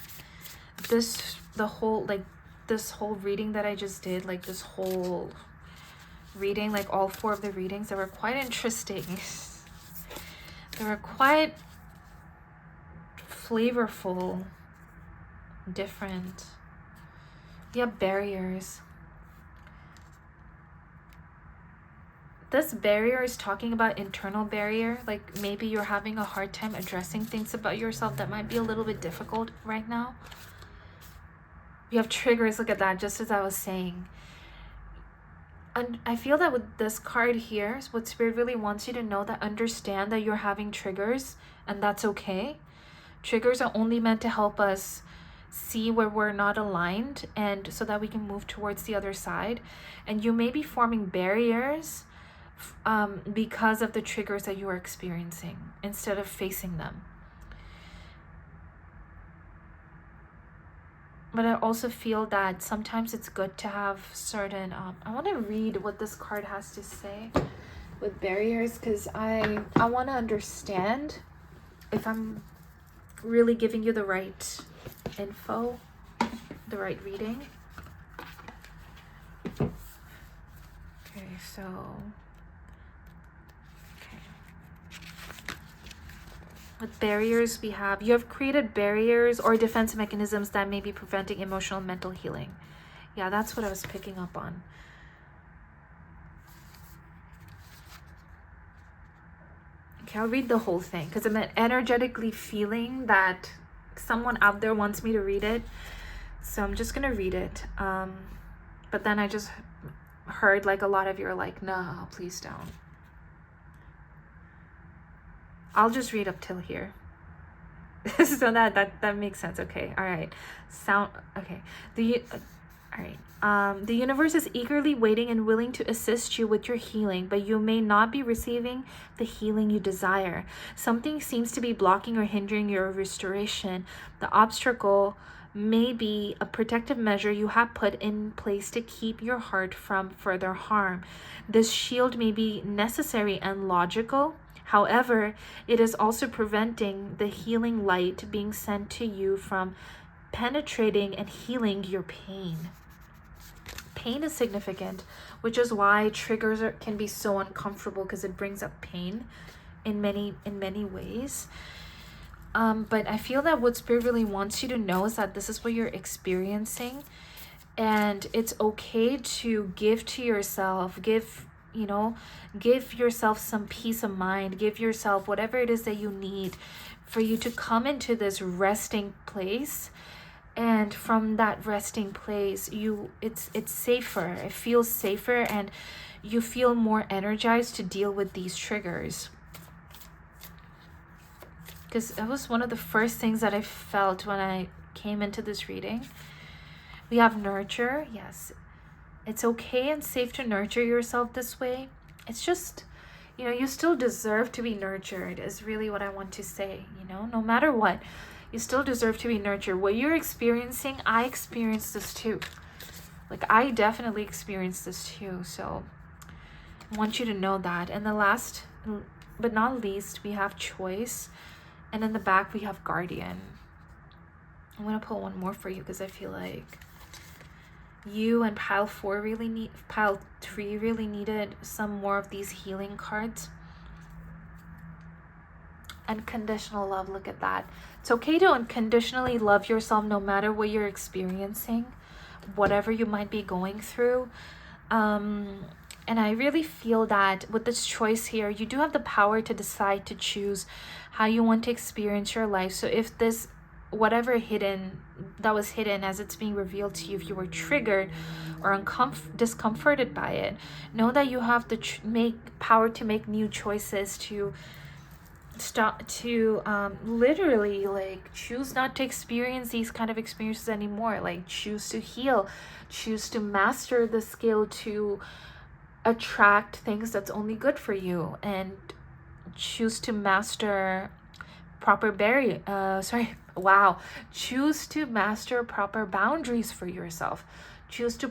A: this whole reading that I just did, like this whole reading, like all 4 of the readings, they were quite interesting. They were quite flavorful, different. You have barriers. This barrier is talking about internal barrier, like maybe you're having a hard time addressing things about yourself that might be a little bit difficult right now. You have triggers, look at that, just as I was saying. And I feel that with this card here, what Spirit really wants you to know, that understand that you're having triggers, and that's okay. Triggers are only meant to help us see where we're not aligned, and so that we can move towards the other side. And you may be forming barriers because of the triggers that you are experiencing instead of facing them. But I also feel that sometimes it's good to have certain I want to read what this card has to say with barriers, because I want to understand if I'm really giving you the right info, the right reading. Okay, so with barriers, we have, you have created barriers or defense mechanisms that may be preventing emotional and mental healing. Yeah, that's what I was picking up on. Okay, I'll read the whole thing because I'm energetically feeling that someone out there wants me to read it. So I'm just gonna read it. But then I just heard like a lot of you are like, no, please don't. I'll just read up till here. So that makes sense. Okay, all right. Okay. All right. The universe is eagerly waiting and willing to assist you with your healing, but you may not be receiving the healing you desire. Something seems to be blocking or hindering your restoration. The obstacle may be a protective measure you have put in place to keep your heart from further harm. This shield may be necessary and logical. However, it is also preventing the healing light being sent to you from penetrating and healing your pain. Pain is significant, which is why triggers can be so uncomfortable, because it brings up pain in many ways. But I feel that what Spirit really wants you to know is that this is what you're experiencing, and it's okay to give to yourself, give yourself some peace of mind, give yourself whatever it is that you need for you to come into this resting place. And from that resting place, it's safer, it feels safer, and you feel more energized to deal with these triggers. Because it was one of the first things that I felt when I came into this reading. We have nurture. Yes, it's okay and safe to nurture yourself this way. It's just, you still deserve to be nurtured is really what I want to say. No matter what, you still deserve to be nurtured. What you're experiencing, I experienced this too. Like, I definitely experienced this too. So I want you to know that. And the last but not least, we have choice. And in the back, we have guardian. I'm going to pull one more for you because I feel like you and pile 3 really needed some more of these healing cards. Unconditional love, look at that. It's okay to unconditionally love yourself no matter what you're experiencing, whatever you might be going through. And I really feel that with this choice here, you do have the power to decide to choose how you want to experience your life. So if this, whatever was hidden as it's being revealed to you, if you were triggered or discomforted by it, know that you have the power to make new choices, to literally like choose not to experience these kind of experiences anymore. Like, choose to heal, choose to master the skill to attract things that's only good for you, and choose to master choose to master proper boundaries for yourself. Choose to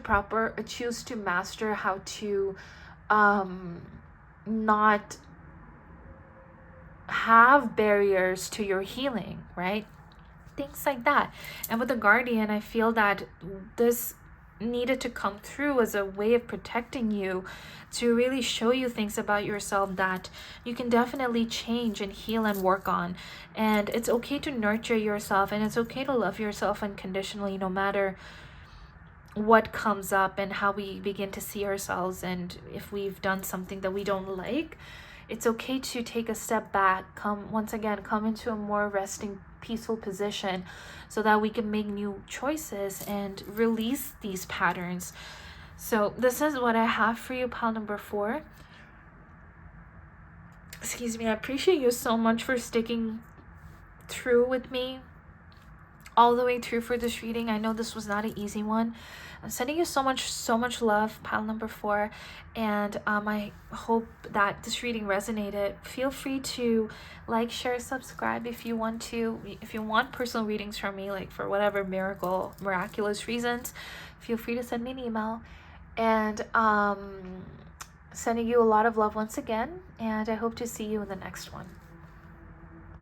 A: master how to not have barriers to your healing, right? Things like that. And with the guardian, I feel that this needed to come through as a way of protecting you, to really show you things about yourself that you can definitely change and heal and work on. And it's okay to nurture yourself, and it's okay to love yourself unconditionally, no matter what comes up and how we begin to see ourselves. And if we've done something that we don't like, it's okay to take a step back, come into a more resting, peaceful position, so that we can make new choices and release these patterns. So this is what I have for you, pile number 4. Excuse me. I appreciate you so much for sticking through with me all the way through for this reading. I know this was not an easy one. I'm sending you so much love, pile number 4, and I hope that this reading resonated. Feel free to like, share, subscribe if you want to. If you want personal readings from me, like for whatever miraculous reasons, feel free to send me an email. And sending you a lot of love once again, and I hope to see you in the next one.